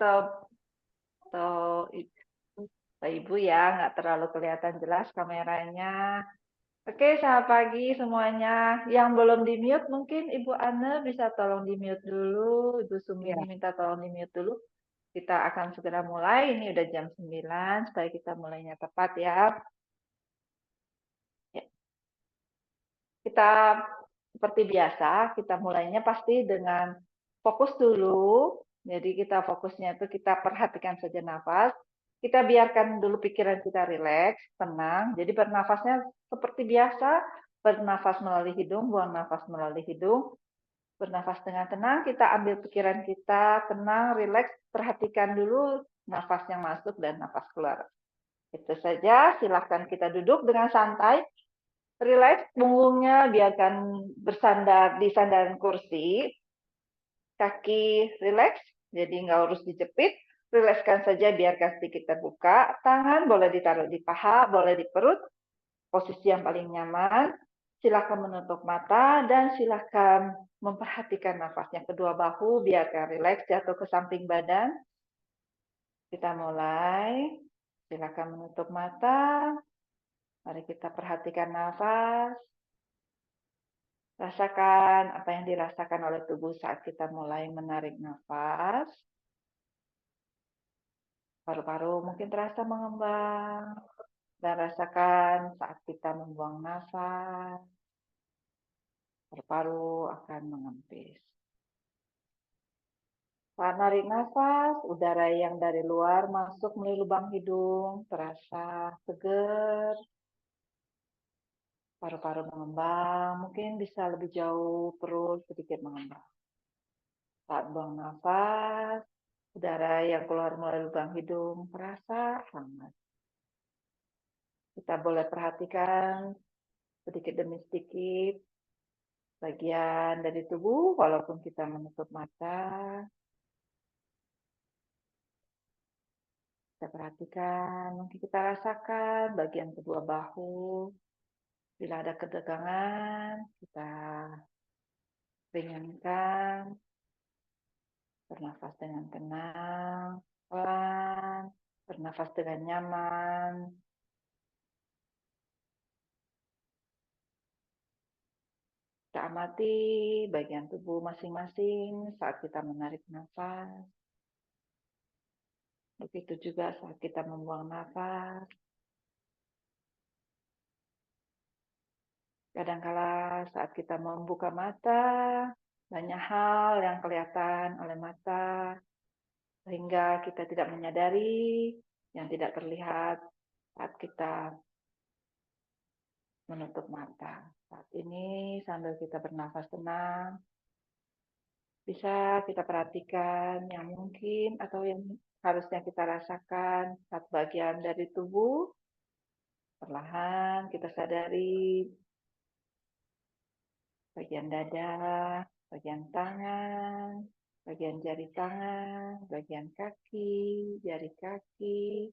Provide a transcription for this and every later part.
atau Ibu ya, nggak terlalu kelihatan jelas kameranya. Oke, selamat pagi semuanya. Yang belum di-mute mungkin Ibu Anne bisa tolong di-mute dulu. Ibu Ya. Sumini minta tolong di-mute dulu. Kita akan segera mulai. Ini udah jam 9, supaya kita mulainya tepat ya. Ya. Kita seperti biasa, kita mulainya pasti dengan fokus dulu. Jadi kita fokusnya itu kita perhatikan saja nafas. Kita biarkan dulu pikiran kita rileks, tenang. Jadi bernafasnya seperti biasa, bernafas melalui hidung, buang nafas melalui hidung. Bernafas dengan tenang, kita ambil pikiran kita tenang, rileks, perhatikan dulu nafas yang masuk dan nafas keluar. Itu saja, silahkan kita duduk dengan santai. Rileks, punggungnya biarkan bersandar di sandaran kursi. Kaki rileks, jadi nggak harus dijepit. Rilekskan saja, biarkan sedikit terbuka. Tangan boleh ditaruh di paha, boleh di perut. Posisi yang paling nyaman. Silakan menutup mata dan silakan memperhatikan nafasnya. Kedua bahu biarkan rileks, jatuh ke samping badan. Kita mulai. Silakan menutup mata. Mari kita perhatikan nafas. Rasakan apa yang dirasakan oleh tubuh saat kita mulai menarik nafas. Paru-paru mungkin terasa mengembang. Dan rasakan saat kita membuang nafas. Paru-paru akan mengempis. Saat narik nafas, udara yang dari luar masuk melalui lubang hidung. Terasa segar. Paru-paru mengembang. Mungkin bisa lebih jauh, perut sedikit mengembang. Saat buang nafas, udara yang keluar melalui lubang hidung terasa hangat. Kita boleh perhatikan sedikit demi sedikit bagian dari tubuh walaupun kita menutup mata. Kita perhatikan, mungkin kita rasakan bagian kedua bahu. Bila ada ketegangan, kita ringankan. Bernafas dengan tenang, pelan, bernafas dengan nyaman. Kita amati bagian tubuh masing-masing saat kita menarik nafas. Begitu juga saat kita membuang nafas. Kadangkala saat kita membuka mata, banyak hal yang kelihatan oleh mata, sehingga kita tidak menyadari yang tidak terlihat saat kita menutup mata. Saat ini sambil kita bernafas tenang, bisa kita perhatikan yang mungkin atau yang harusnya kita rasakan saat bagian dari tubuh. Perlahan kita sadari bagian dada, bagian tangan, bagian jari tangan, bagian kaki, jari kaki.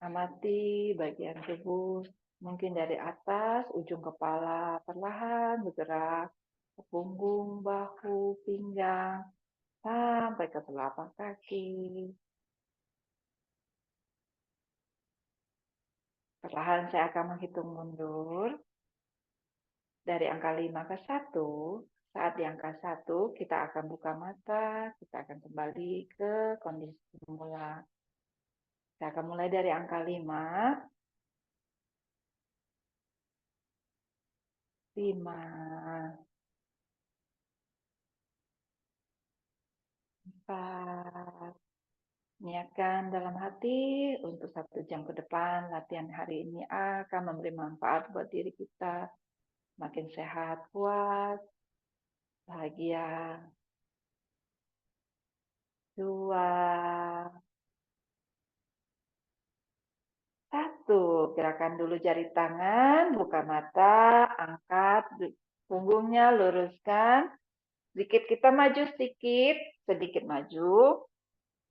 Amati bagian tubuh, mungkin dari atas, ujung kepala perlahan bergerak ke punggung, bahu, pinggang, sampai ke telapak kaki. Perlahan saya akan menghitung mundur. Dari angka 5 ke 1, saat di angka 1 kita akan buka mata, kita akan kembali ke kondisi semula. Saya akan mulai dari angka 5. 5, 4. Niatkan dalam hati untuk 1 jam ke depan, latihan hari ini akan memberi manfaat buat diri kita. Makin sehat, kuat, bahagia. 2, 1, gerakan dulu jari tangan, buka mata, angkat punggungnya, luruskan. Sedikit kita maju sedikit maju.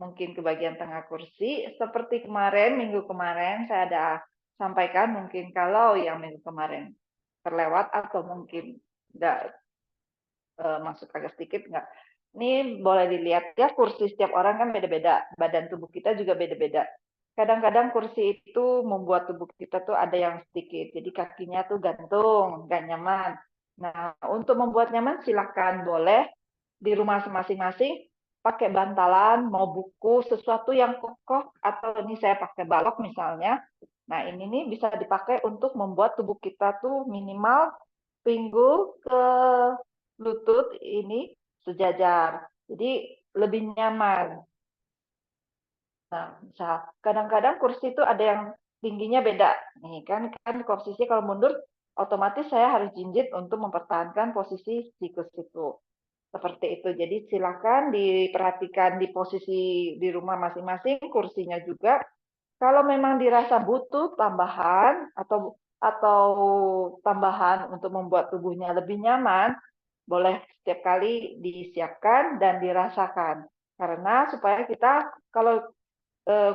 Mungkin ke bagian tengah kursi. Seperti kemarin, minggu kemarin saya ada sampaikan, mungkin kalau yang minggu kemarin terlewat atau mungkin nggak masuk agak sedikit, nggak Ini boleh dilihat ya, kursi setiap orang kan beda-beda, badan tubuh kita juga beda-beda. Kadang-kadang kursi itu membuat tubuh kita tuh ada yang sedikit, jadi kakinya tuh gantung, nggak nyaman. Nah, untuk membuat nyaman silahkan boleh di rumah masing-masing pakai bantalan, mau buku, sesuatu yang kokoh, atau ini saya pakai balok misalnya. Nah, ini nih bisa dipakai untuk membuat tubuh kita tuh minimal pinggul ke lutut ini sejajar. Jadi lebih nyaman. Nah, misal kadang-kadang kursi itu ada yang tingginya beda. Nih kan posisi kalau mundur otomatis saya harus jinjit untuk mempertahankan posisi siku-siku. Seperti itu. Jadi silakan diperhatikan di posisi di rumah masing-masing, kursinya juga. Kalau memang dirasa butuh tambahan atau tambahan untuk membuat tubuhnya lebih nyaman, boleh setiap kali disiapkan dan dirasakan. Karena supaya kita kalau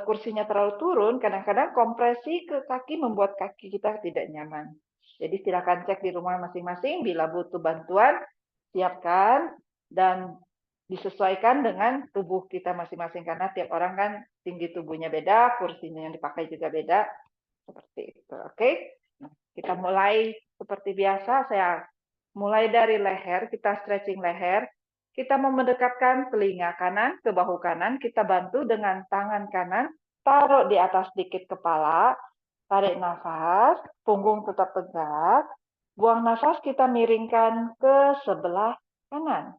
kursinya terlalu turun, kadang-kadang kompresi ke kaki membuat kaki kita tidak nyaman. Jadi silakan cek di rumah masing-masing, bila butuh bantuan, siapkan dan disesuaikan dengan tubuh kita masing-masing karena tiap orang kan tinggi tubuhnya beda, kursinya yang dipakai juga beda, seperti itu. Oke, nah, kita mulai seperti biasa. Saya mulai dari leher, kita stretching leher. Kita mau mendekatkan telinga kanan ke bahu kanan, kita bantu dengan tangan kanan, taruh di atas sedikit kepala, tarik nafas, punggung tetap tegak, buang nafas kita miringkan ke sebelah kanan.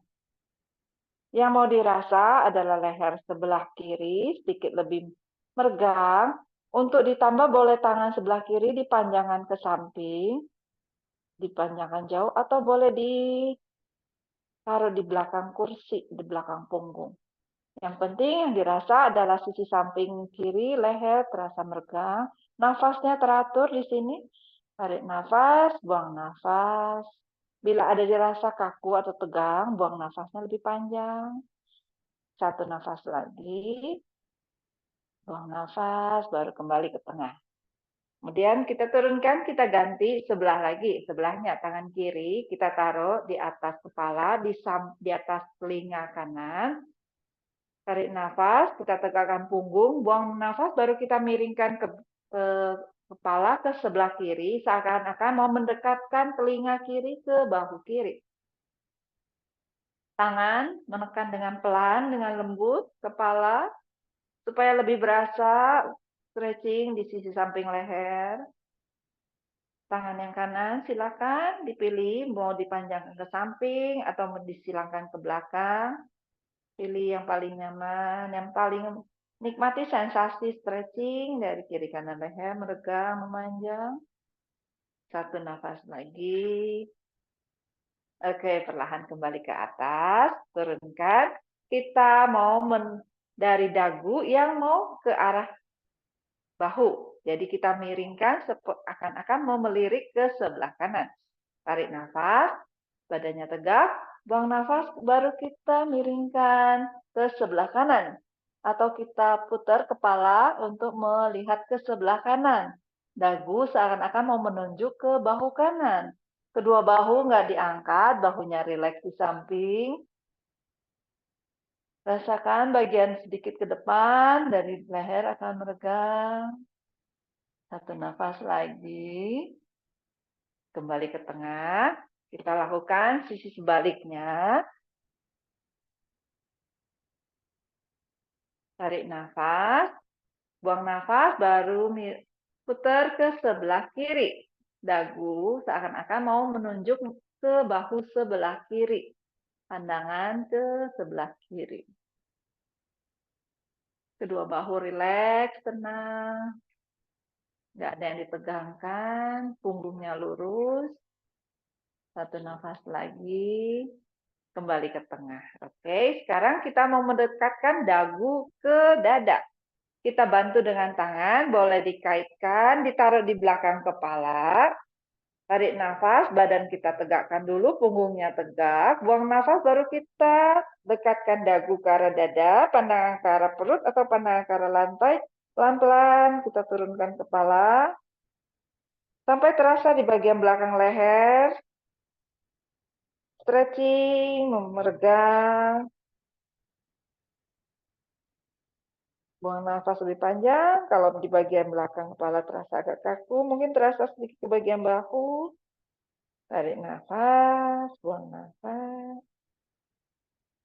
Yang mau dirasa adalah leher sebelah kiri, sedikit lebih meregang. Untuk ditambah boleh tangan sebelah kiri dipanjangkan ke samping, dipanjangkan jauh, atau boleh ditaruh di belakang kursi, di belakang punggung. Yang penting yang dirasa adalah sisi samping kiri, leher terasa meregang. Nafasnya teratur di sini. Tarik nafas, buang nafas. Bila ada dirasa kaku atau tegang, buang nafasnya lebih panjang. Satu nafas lagi. Buang nafas, baru kembali ke tengah. Kemudian kita turunkan, kita ganti sebelah lagi. Sebelahnya tangan kiri kita taruh di atas kepala, di atas telinga kanan. Tarik nafas, kita tegakkan punggung, buang nafas, baru kita miringkan ke kepala ke sebelah kiri, seakan-akan mau mendekatkan telinga kiri ke bahu kiri. Tangan menekan dengan pelan, dengan lembut, kepala, supaya lebih berasa stretching di sisi samping leher. Tangan yang kanan silakan dipilih mau dipanjangkan ke samping atau disilangkan ke belakang. Pilih yang paling nyaman, yang paling nikmati sensasi stretching dari kiri kanan leher, meregang, memanjang. Satu nafas lagi. Oke, perlahan kembali ke atas, turunkan. Kita mau dari dagu yang mau ke arah bahu. Jadi kita miringkan akan mau melirik ke sebelah kanan. Tarik nafas, badannya tegak, buang nafas, baru kita miringkan ke sebelah kanan. Atau kita putar kepala untuk melihat ke sebelah kanan. Dagu seakan-akan mau menunjuk ke bahu kanan. Kedua bahu nggak diangkat, bahunya rileks di samping. Rasakan bagian sedikit ke depan, dari leher akan meregang. Satu nafas lagi. Kembali ke tengah. Kita lakukan sisi sebaliknya. Tarik nafas. Buang nafas, baru putar ke sebelah kiri. Dagu seakan-akan mau menunjuk ke bahu sebelah kiri. Pandangan ke sebelah kiri. Kedua bahu rileks, tenang. Nggak ada yang ditegangkan. Punggungnya lurus. Satu nafas lagi. Kembali ke tengah. Oke, sekarang kita mau mendekatkan dagu ke dada. Kita bantu dengan tangan, boleh dikaitkan, ditaruh di belakang kepala. Tarik nafas, badan kita tegakkan dulu, punggungnya tegak. Buang nafas, baru kita dekatkan dagu ke arah dada, pandangan ke arah perut atau pandangan ke arah lantai. Pelan-pelan kita turunkan kepala. Sampai terasa di bagian belakang leher. Stretching, meregang. Buang nafas lebih panjang. Kalau di bagian belakang kepala terasa agak kaku, mungkin terasa sedikit ke bagian bahu. Tarik nafas, buang nafas.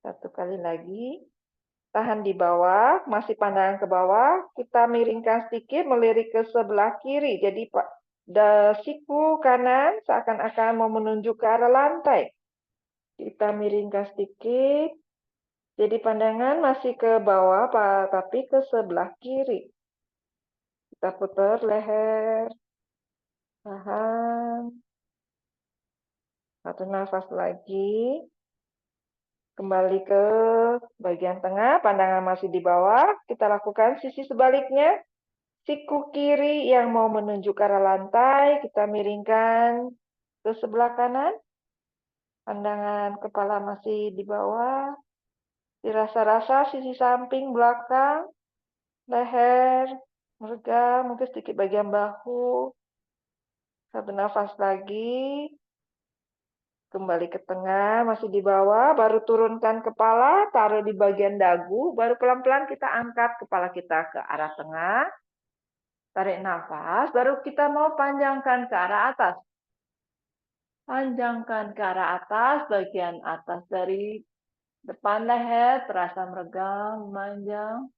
Satu kali lagi. Tahan di bawah, masih pandangan ke bawah. Kita miringkan sedikit, melirik ke sebelah kiri. Jadi siku kanan seakan-akan mau menunjuk ke arah lantai. Kita miringkan sedikit. Jadi pandangan masih ke bawah, tapi ke sebelah kiri. Kita putar leher. Tahan. Satu nafas lagi. Kembali ke bagian tengah, pandangan masih di bawah. Kita lakukan sisi sebaliknya. Siku kiri yang mau menunjuk ke arah lantai, kita miringkan ke sebelah kanan. Pandangan kepala masih di bawah. Dirasa-rasa sisi samping, belakang, leher, merga, mungkin sedikit bagian bahu. Satu nafas lagi. Kembali ke tengah, masih di bawah, baru turunkan kepala, taruh di bagian dagu, baru pelan-pelan kita angkat kepala kita ke arah tengah. Tarik nafas, baru kita mau panjangkan ke arah atas. Panjangkan ke arah atas, bagian atas dari depan leher, terasa meregang, memanjang.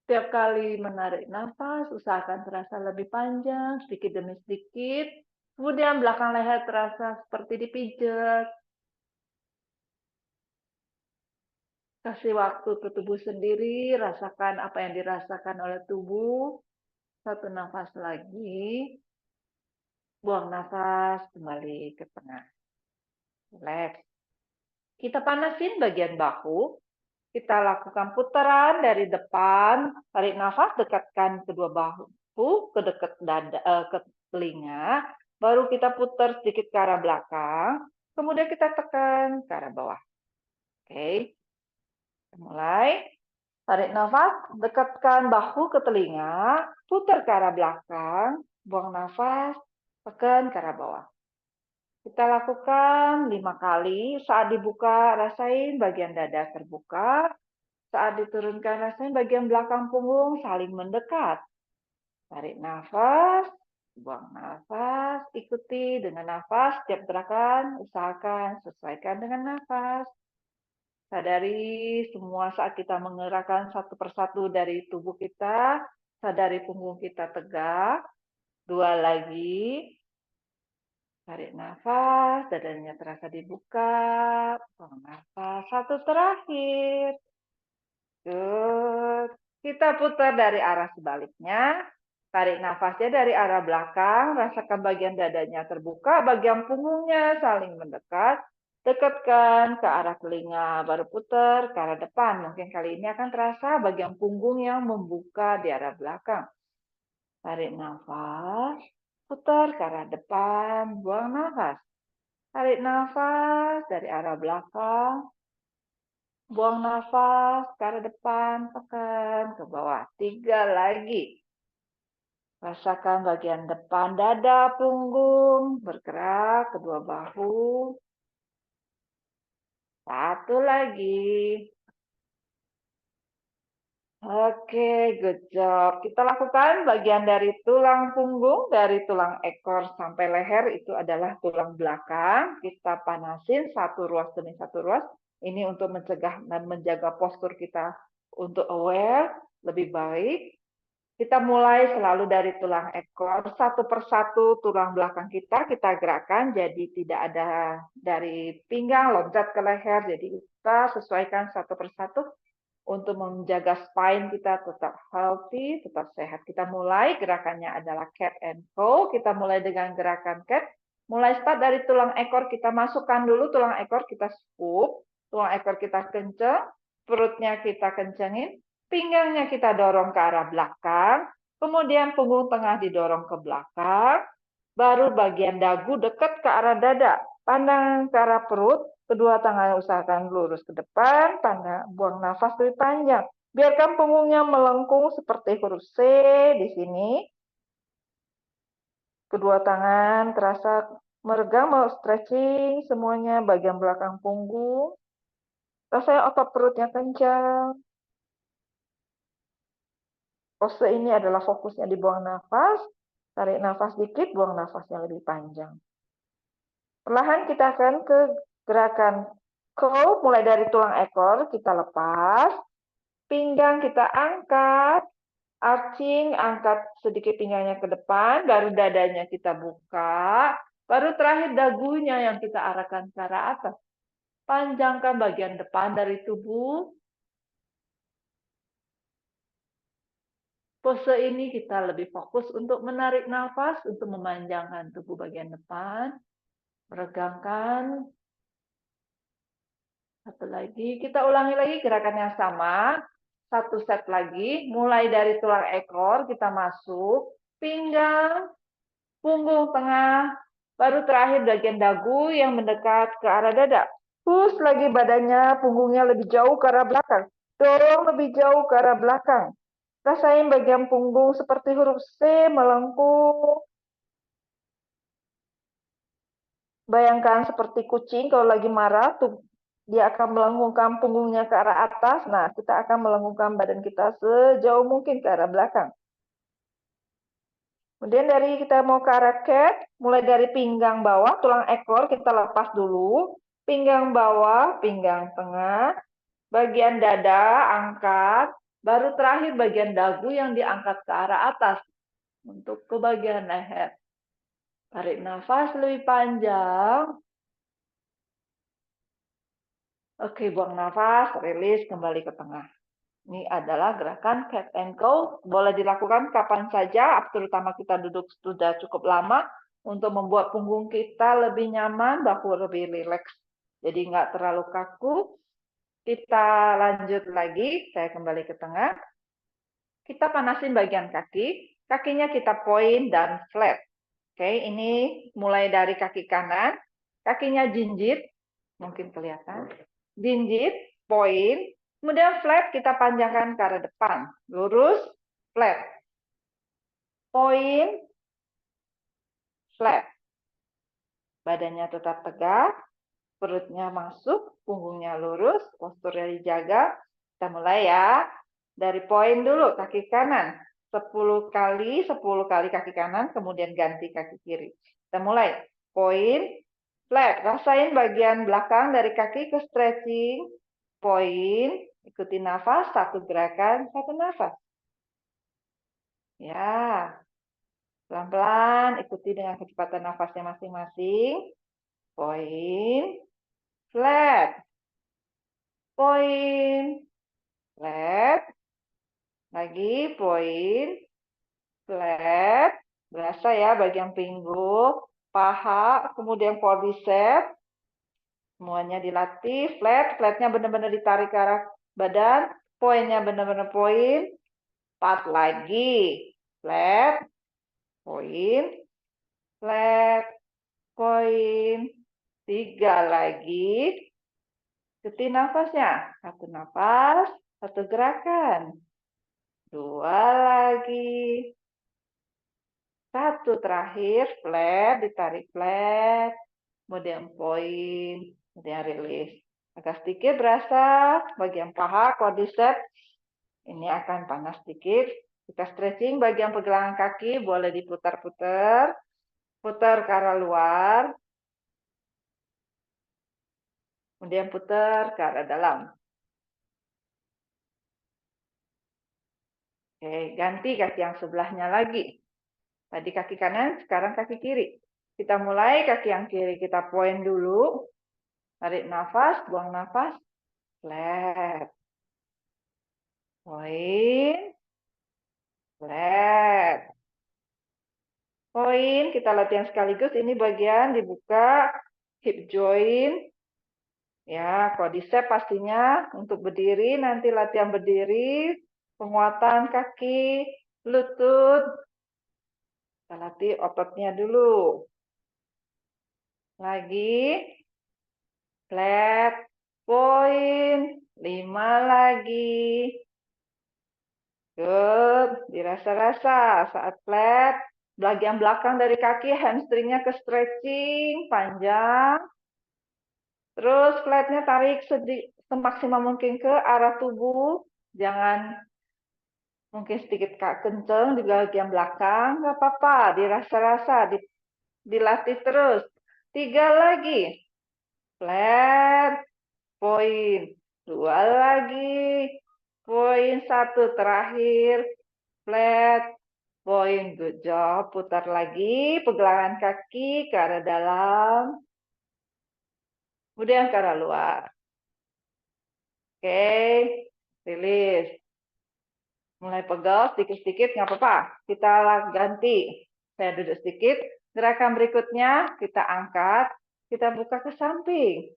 Setiap kali menarik nafas, usahakan terasa lebih panjang, sedikit demi sedikit. Kemudian belakang leher terasa seperti dipijat. Kasih waktu ke tubuh sendiri, rasakan apa yang dirasakan oleh tubuh. Satu nafas lagi. Buang nafas, kembali ke tengah. Relax. Kita panasin bagian bahu. Kita lakukan putaran dari depan. Tarik nafas, dekatkan kedua bahu ke dekat dada, ke telinga. Baru kita putar sedikit ke arah belakang. Kemudian kita tekan ke arah bawah. Oke. Mulai. Tarik nafas, dekatkan bahu ke telinga, putar ke arah belakang, buang nafas, tekan ke arah bawah. Kita lakukan 5 kali. Saat dibuka, rasain bagian dada terbuka. Saat diturunkan, rasain bagian belakang punggung saling mendekat. Tarik nafas, buang nafas, ikuti dengan nafas. Setiap gerakan, usahakan sesuaikan dengan nafas. Sadari semua saat kita menggerakkan satu persatu dari tubuh kita, sadari punggung kita tegak. 2 lagi. Tarik nafas, dadanya terasa dibuka. Buang nafas. 1 terakhir. Good. Kita putar dari arah sebaliknya. Tarik nafasnya dari arah belakang. Rasakan bagian dadanya terbuka, bagian punggungnya saling mendekat. Dekatkan ke arah telinga, baru putar ke arah depan. Mungkin kali ini akan terasa bagian punggung yang membuka di arah belakang. Tarik nafas, putar ke arah depan, buang nafas. Tarik nafas dari arah belakang, buang nafas ke arah depan, tekan ke bawah. 3 lagi. Rasakan bagian depan dada, punggung, bergerak, kedua bahu. 1 lagi. Oke, good job. Kita lakukan bagian dari tulang punggung, dari tulang ekor sampai leher, itu adalah tulang belakang. Kita panasin satu ruas demi satu ruas. Ini untuk mencegah dan menjaga postur kita untuk aware, lebih baik. Kita mulai selalu dari tulang ekor, satu persatu tulang belakang kita gerakkan, jadi tidak ada dari pinggang loncat ke leher, jadi kita sesuaikan satu persatu untuk menjaga spine kita tetap healthy, tetap sehat. Kita mulai, gerakannya adalah cat and cow, kita mulai dengan gerakan cat, mulai start dari tulang ekor, kita masukkan dulu tulang ekor, kita scoop, tulang ekor kita kenceng, perutnya kita kencengin, pinggangnya kita dorong ke arah belakang, kemudian punggung tengah didorong ke belakang, baru bagian dagu dekat ke arah dada, pandang ke arah perut, kedua tangan usahakan lurus ke depan, pandang, buang nafas lebih panjang. Biarkan punggungnya melengkung seperti huruf C di sini. Kedua tangan terasa meregang, mau stretching semuanya, bagian belakang punggung. Rasanya otot perutnya kencang. Pose ini adalah fokusnya di buang nafas. Tarik nafas dikit, buang nafas yang lebih panjang. Perlahan kita akan ke gerakan curl, mulai dari tulang ekor, kita lepas. Pinggang kita angkat. Arching, angkat sedikit pinggangnya ke depan, baru dadanya kita buka. Baru terakhir dagunya yang kita arahkan ke arah atas. Panjangkan bagian depan dari tubuh. Pose ini kita lebih fokus untuk menarik nafas, untuk memanjangkan tubuh bagian depan. Meregangkan. Satu lagi. Kita ulangi lagi gerakan yang sama. Satu set lagi. Mulai dari tulang ekor, kita masuk. Pinggang, punggung tengah. Baru terakhir bagian dagu yang mendekat ke arah dada. Push lagi badannya, punggungnya lebih jauh ke arah belakang. Dorong lebih jauh ke arah belakang. Rasain bagian punggung seperti huruf C melengkung. Bayangkan seperti kucing kalau lagi marah, tuh dia akan melengkungkan punggungnya ke arah atas. Nah, kita akan melengkungkan badan kita sejauh mungkin ke arah belakang. Kemudian dari kita mau ke arah cat, mulai dari pinggang bawah, tulang ekor kita lepas dulu. Pinggang bawah, pinggang tengah, bagian dada angkat, baru terakhir bagian dagu yang diangkat ke arah atas untuk ke bagian leher. Tarik nafas lebih panjang. Oke, buang nafas, rilis kembali ke tengah. Ini adalah gerakan cat and cow. Boleh dilakukan kapan saja, terutama kita duduk sudah cukup lama untuk membuat punggung kita lebih nyaman, bahu lebih rileks. Jadi nggak terlalu kaku. Kita lanjut lagi, saya kembali ke tengah. Kita panasin bagian kaki, kakinya kita point dan flat. Oke, ini mulai dari kaki kanan, kakinya jinjit, mungkin kelihatan. Jinjit, point, kemudian flat kita panjangkan ke arah depan. Lurus, flat. Point, flat. Badannya tetap tegak, perutnya masuk, punggungnya lurus, posturnya dijaga. Kita mulai ya. Dari point dulu, kaki kanan. 10 kali, 10 kali kaki kanan, kemudian ganti kaki kiri. Kita mulai. Point, flat. Rasain bagian belakang dari kaki ke stretching. Point, ikuti nafas, satu gerakan, satu nafas. Ya, pelan-pelan, ikuti dengan kecepatan nafasnya masing-masing. Point, flat. Point, flat. Lagi, point, flat. Berasa ya bagian pinggul, paha, kemudian quadriceps. Semuanya dilatih, flat. Flatnya benar-benar ditarik ke arah badan. Poinnya benar-benar poin. 4 lagi. Flat, poin, flat, poin. 3 lagi. Ikuti nafasnya. Satu nafas, satu gerakan. 2 lagi. Satu terakhir, flat, ditarik flat. Kemudian poin, kemudian rilis. Agak sedikit berasa bagian paha, quadriceps. Ini akan panas sedikit. Kita stretching bagian pergelangan kaki, boleh diputar-putar. Putar ke arah luar. Kemudian putar ke arah dalam. Oke, ganti kaki yang sebelahnya lagi. Tadi kaki kanan, sekarang kaki kiri. Kita mulai kaki yang kiri, kita point dulu. Tarik nafas, buang nafas. Flat. Point. Flat. Point, kita latihan sekaligus. Ini bagian dibuka hip joint. Ya, quadriceps pastinya untuk berdiri. Nanti latihan berdiri. Penguatan kaki, lutut. Kita latih ototnya dulu. Lagi. Flat. Point. 5 lagi. Good. Dirasa-rasa saat flat. Bagian belakang dari kaki, hamstringnya ke stretching, panjang. Terus flatnya tarik semaksimal mungkin ke arah tubuh. Jangan Mungkin sedikit kenceng di bagian belakang, nggak apa-apa, dirasa-rasa, dilatih terus. 3 lagi, flat, poin. 2 lagi, poin. 1 terakhir, flat, poin. Good job. Putar lagi, pergelangan kaki ke arah dalam, kemudian ke arah luar. Oke, rilis. Mulai pegel sedikit-sedikit, nggak apa-apa. Kita ganti. Saya duduk sedikit. Gerakan berikutnya, kita angkat. Kita buka ke samping.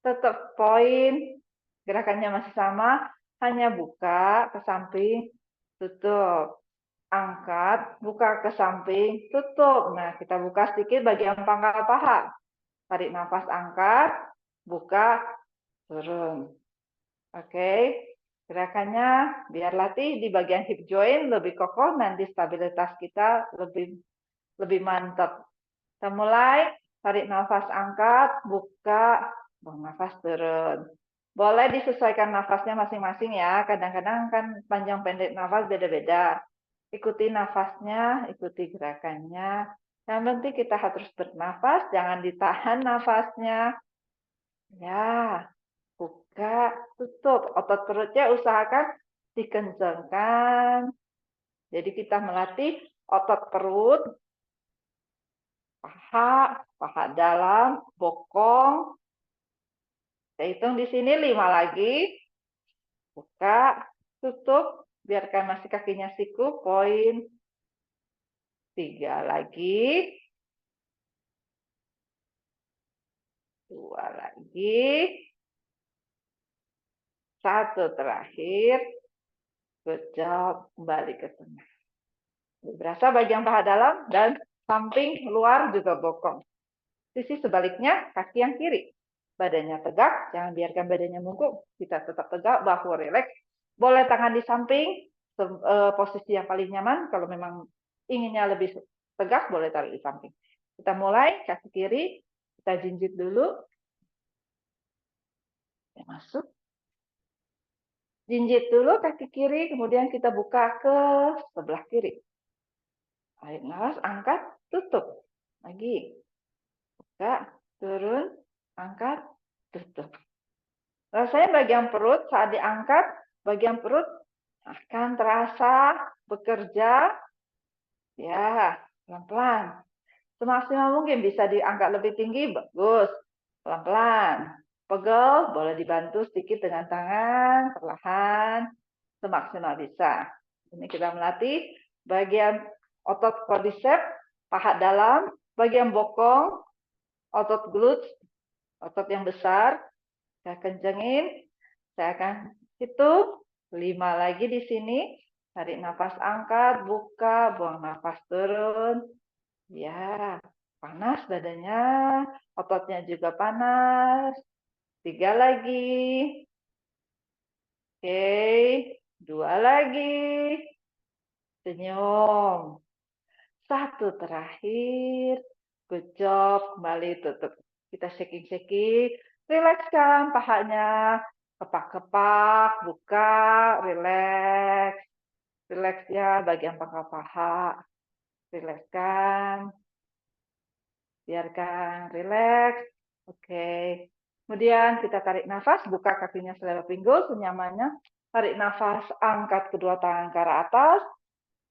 Tetap poin. Gerakannya masih sama. Hanya buka ke samping. Tutup. Angkat. Buka ke samping. Tutup. Nah, kita buka sedikit bagian pangkal paha. Tarik nafas, angkat. Buka. Turun. Oke. Gerakannya biar latih di bagian hip joint lebih kokoh, nanti stabilitas kita lebih mantap. Kita mulai, tarik nafas, angkat, buka, buang nafas, turun. Boleh disesuaikan nafasnya masing-masing ya, kadang-kadang kan panjang pendek nafas beda-beda. Ikuti nafasnya, ikuti gerakannya. Yang penting kita harus bernafas, jangan ditahan nafasnya. Ya, buka, tutup. Otot perutnya usahakan dikencangkan. Jadi kita melatih otot perut, paha dalam, bokong. Saya hitung di sini 5 lagi. Buka, tutup. Biarkan masih kakinya siku, poin. 3 lagi. 2 lagi. 1 terakhir. Good job. Kembali ke tengah. Berasa bagian paha dalam dan samping luar juga bokong. Sisi sebaliknya, kaki yang kiri. Badannya tegak, jangan biarkan badannya mungkuk. Kita tetap tegak, bahu rileks. Boleh tangan di samping, posisi yang paling nyaman. Kalau memang inginnya lebih tegak, boleh tarik di samping. Kita mulai, kaki kiri. Kita jinjit dulu. Masuk. Jinjit dulu kaki kiri, kemudian kita buka ke sebelah kiri. Tarik nafas, angkat, tutup. Lagi. Buka, turun, angkat, tutup. Rasanya bagian perut saat diangkat, bagian perut akan terasa bekerja. Ya, pelan-pelan. Semaksimal mungkin bisa diangkat lebih tinggi, bagus. Pelan-pelan. Pegel, boleh dibantu sedikit dengan tangan, perlahan, semaksimal bisa. Ini kita melatih bagian otot quadriceps, paha dalam, bagian bokong, otot glutes, otot yang besar. Saya kencengin, saya akan hitung 5 lagi di sini. Tarik nafas, angkat, buka, buang nafas, turun. Ya, panas badannya, ototnya juga panas. 3 lagi. Oke, 2 lagi. Senyum. 1 terakhir. Good job. Kembali tutup. Kita shaking-shaking. Rilekskan pahanya. Kepak-kepak. Buka. Rileks. Rileks ya bagian pangkal paha. Rilekskan. Biarkan rileks. Oke. Kemudian kita tarik nafas. Buka kakinya selebar pinggul. Senyamannya. Tarik nafas. Angkat kedua tangan ke arah atas.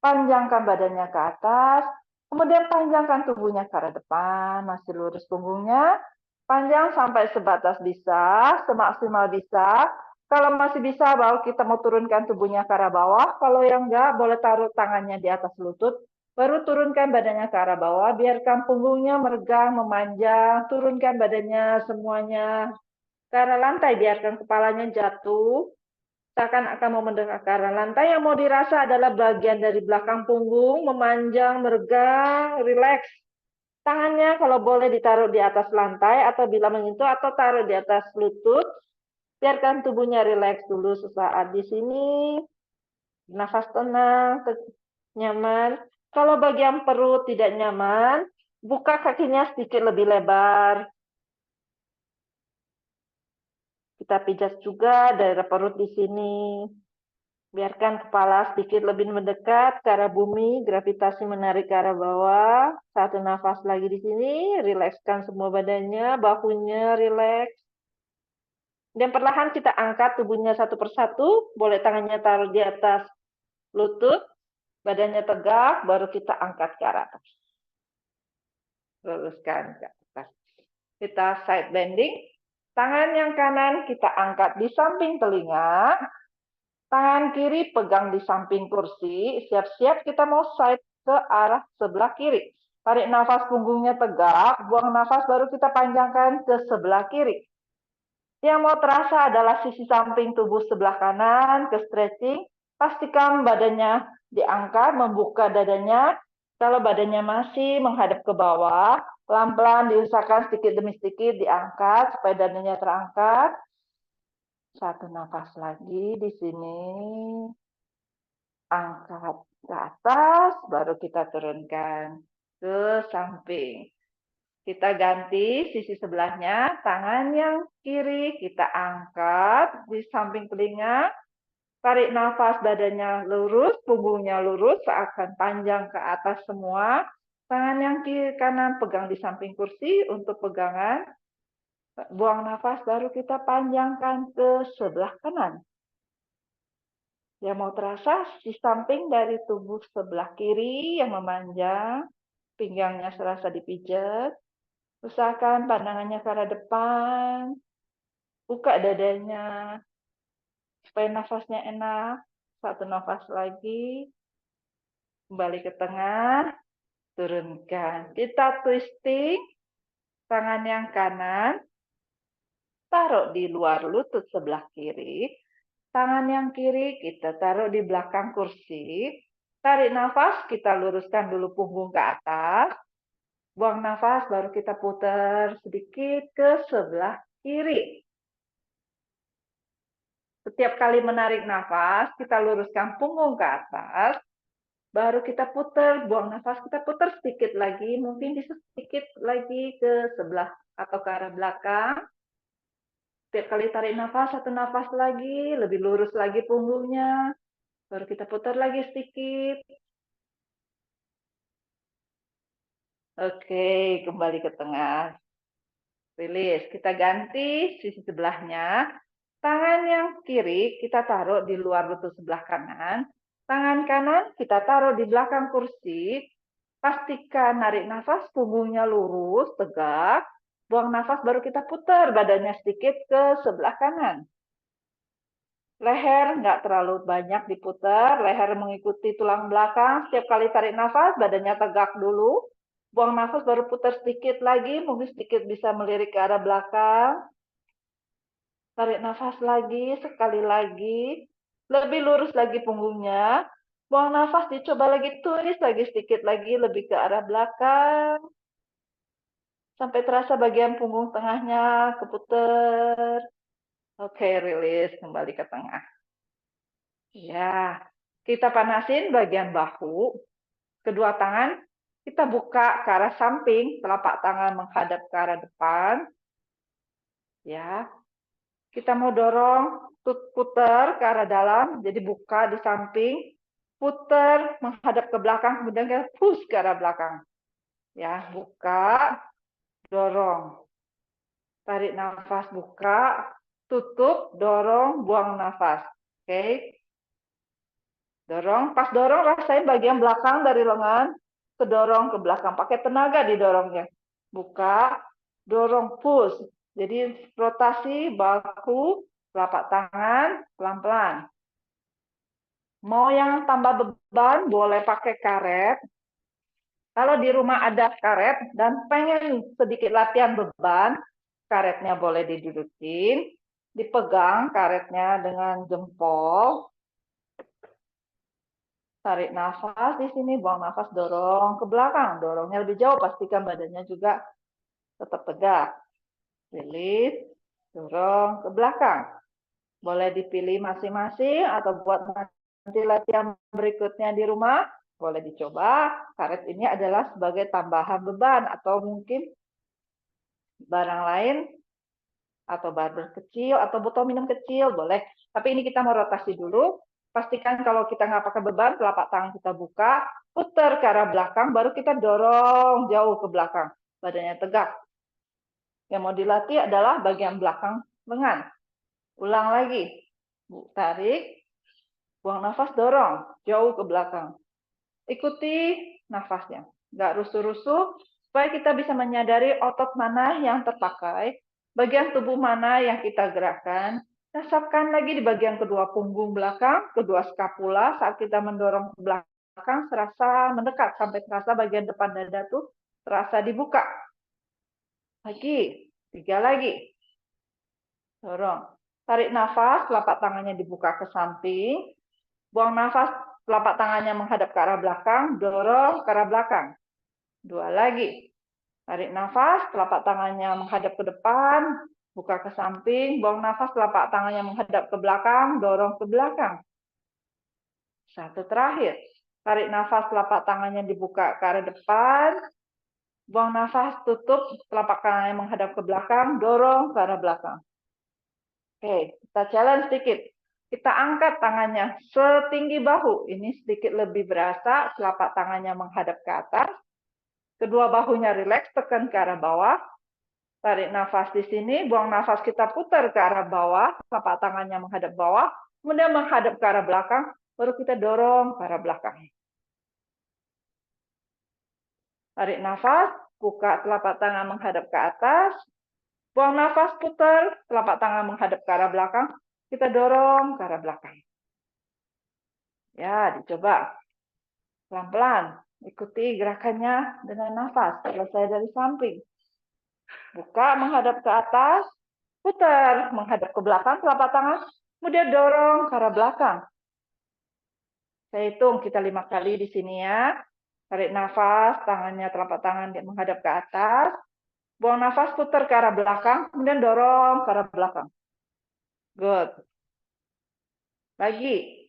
Panjangkan badannya ke atas, kemudian panjangkan tubuhnya ke arah depan, masih lurus punggungnya, panjang sampai sebatas bisa, semaksimal bisa. Kalau masih bisa, baru kita mau turunkan tubuhnya ke arah bawah. Kalau yang enggak, boleh taruh tangannya di atas lutut, baru turunkan badannya ke arah bawah, biarkan punggungnya meregang, memanjang, turunkan badannya semuanya ke arah lantai, biarkan kepalanya jatuh. Seakan-akan mau mendekat ke arah lantai, yang mau dirasa adalah bagian dari belakang punggung, memanjang, meregang, rileks. Tangannya kalau boleh ditaruh di atas lantai, atau bila menyentuh, atau taruh di atas lutut. Biarkan tubuhnya rileks dulu sesaat di sini. Nafas tenang, nyaman. Kalau bagian perut tidak nyaman, buka kakinya sedikit lebih lebar. Kita pijat juga daerah perut di sini. Biarkan kepala sedikit lebih mendekat ke arah bumi, gravitasi menarik ke arah bawah. Satu nafas lagi di sini, rilekskan semua badannya, bahunya rileks. Dan perlahan kita angkat tubuhnya satu persatu, boleh tangannya taruh di atas lutut, badannya tegak, baru kita angkat ke arah atas. Luruskan ke atas. Kita side bending. Tangan yang kanan kita angkat di samping telinga. Tangan kiri pegang di samping kursi. Siap-siap kita mau side ke arah sebelah kiri. Tarik nafas punggungnya tegak. Buang nafas baru kita panjangkan ke sebelah kiri. Yang mau terasa adalah sisi samping tubuh sebelah kanan, ke stretching. Pastikan badannya diangkat, membuka dadanya. Kalau badannya masih menghadap ke bawah, pelan-pelan diusahakan sedikit demi sedikit diangkat, supaya dadanya terangkat. Satu nafas lagi di sini. Angkat ke atas, baru kita turunkan ke samping. Kita ganti sisi sebelahnya, tangan yang kiri kita angkat di samping telinga, tarik nafas badannya lurus, punggungnya lurus, seakan panjang ke atas semua. Tangan yang kiri kanan pegang di samping kursi untuk pegangan. Buang nafas baru kita panjangkan ke sebelah kanan. Yang mau terasa di samping dari tubuh sebelah kiri yang memanjang, pinggangnya serasa dipijat. Usahakan pandangannya ke arah depan, buka dadanya, supaya nafasnya enak. Satu nafas lagi, kembali ke tengah, turunkan. Kita twisting, tangan yang kanan, taruh di luar lutut sebelah kiri. Tangan yang kiri kita taruh di belakang kursi. Tarik nafas, kita luruskan dulu punggung ke atas. Buang nafas, baru kita putar sedikit ke sebelah kiri. Setiap kali menarik nafas, kita luruskan punggung ke atas. Baru kita putar, buang nafas, kita putar sedikit lagi. Mungkin bisa sedikit lagi ke sebelah atau ke arah belakang. Setiap kali tarik nafas, satu nafas lagi, lebih lurus lagi punggungnya. Baru kita putar lagi sedikit. Oke, kembali ke tengah. Rilis. Kita ganti sisi sebelahnya. Tangan yang kiri kita taruh di luar lutut sebelah kanan. Tangan kanan kita taruh di belakang kursi. Pastikan narik nafas, punggungnya lurus, tegak. Buang nafas, baru kita putar badannya sedikit ke sebelah kanan. Leher nggak terlalu banyak diputar, leher mengikuti tulang belakang. Setiap kali tarik nafas, badannya tegak dulu. Buang nafas, baru putar sedikit lagi, mungkin sedikit bisa melirik ke arah belakang. Tarik nafas lagi, sekali lagi. Lebih lurus lagi punggungnya. Buang nafas, dicoba lagi tulis lagi sedikit lagi, lebih ke arah belakang. Sampai terasa bagian punggung tengahnya keputar. Oke, rilis, kembali ke tengah. Ya, kita panasin bagian bahu. Kedua tangan, kita buka ke arah samping, telapak tangan menghadap ke arah depan. Ya, kita mau dorong, putar ke arah dalam, jadi buka di samping, putar, menghadap ke belakang, kemudian kita push ke arah belakang. Ya, buka, dorong. Tarik nafas, buka, tutup, dorong, buang nafas. Oke. Dorong, pas dorong rasain bagian belakang dari lengan, kedorong ke belakang, pakai tenaga didorongnya. Buka, dorong, push. Jadi rotasi bahu, telapak tangan, pelan-pelan. Mau yang tambah beban, boleh pakai karet. Kalau di rumah ada karet dan pengen sedikit latihan beban, karetnya boleh didudukin, dipegang karetnya dengan jempol. Tarik nafas di sini, buang nafas, dorong ke belakang. Dorongnya lebih jauh, pastikan badannya juga tetap tegak. Rilis, dorong ke belakang. Boleh dipilih masing-masing atau buat nanti latihan berikutnya di rumah, boleh dicoba. Karet ini adalah sebagai tambahan beban atau mungkin barang lain atau barbel kecil atau botol minum kecil, boleh. Tapi ini kita mau rotasi dulu. Pastikan kalau kita nggak pakai beban, telapak tangan kita buka, putar ke arah belakang, baru kita dorong jauh ke belakang. Badannya tegak. Yang mau dilatih adalah bagian belakang lengan. Ulang lagi. Tarik, buang nafas, dorong jauh ke belakang. Ikuti nafasnya. Nggak rusuh-rusuh, supaya kita bisa menyadari otot mana yang terpakai, bagian tubuh mana yang kita gerakkan. Rasakan lagi di bagian kedua punggung belakang, kedua skapula, saat kita mendorong ke belakang, serasa mendekat, sampai terasa bagian depan dada tuh terasa dibuka. Lagi, 3 lagi. Dorong. Tarik nafas, telapak tangannya dibuka ke samping. Buang nafas, telapak tangannya menghadap ke arah belakang, dorong ke arah belakang. 2 lagi. Tarik nafas, telapak tangannya menghadap ke depan, buka ke samping, buang nafas, telapak tangannya menghadap ke belakang, dorong ke belakang. 1 terakhir. Tarik nafas, telapak tangannya dibuka ke arah depan, buang nafas, tutup, telapak tangannya menghadap ke belakang, dorong ke arah belakang. Oke, kita challenge sedikit. Kita angkat tangannya setinggi bahu. Ini sedikit lebih berasa, telapak tangannya menghadap ke atas. Kedua bahunya rileks, tekan ke arah bawah. Tarik nafas di sini, buang nafas, kita putar ke arah bawah, telapak tangannya menghadap bawah, kemudian menghadap ke arah belakang, baru kita dorong ke arah belakang. Tarik nafas, buka telapak tangan menghadap ke atas, buang nafas, putar, telapak tangan menghadap ke arah belakang, kita dorong ke arah belakang. Ya, dicoba. Pelan-pelan. Ikuti gerakannya dengan nafas. Selesai dari samping. Buka, menghadap ke atas. Putar, menghadap ke belakang, telapak tangan. Kemudian dorong ke arah belakang. Saya hitung, kita 5 kali di sini ya. Tarik nafas, tangannya, telapak tangan menghadap ke atas. Buang nafas, putar ke arah belakang. Kemudian dorong ke arah belakang. Good. Lagi.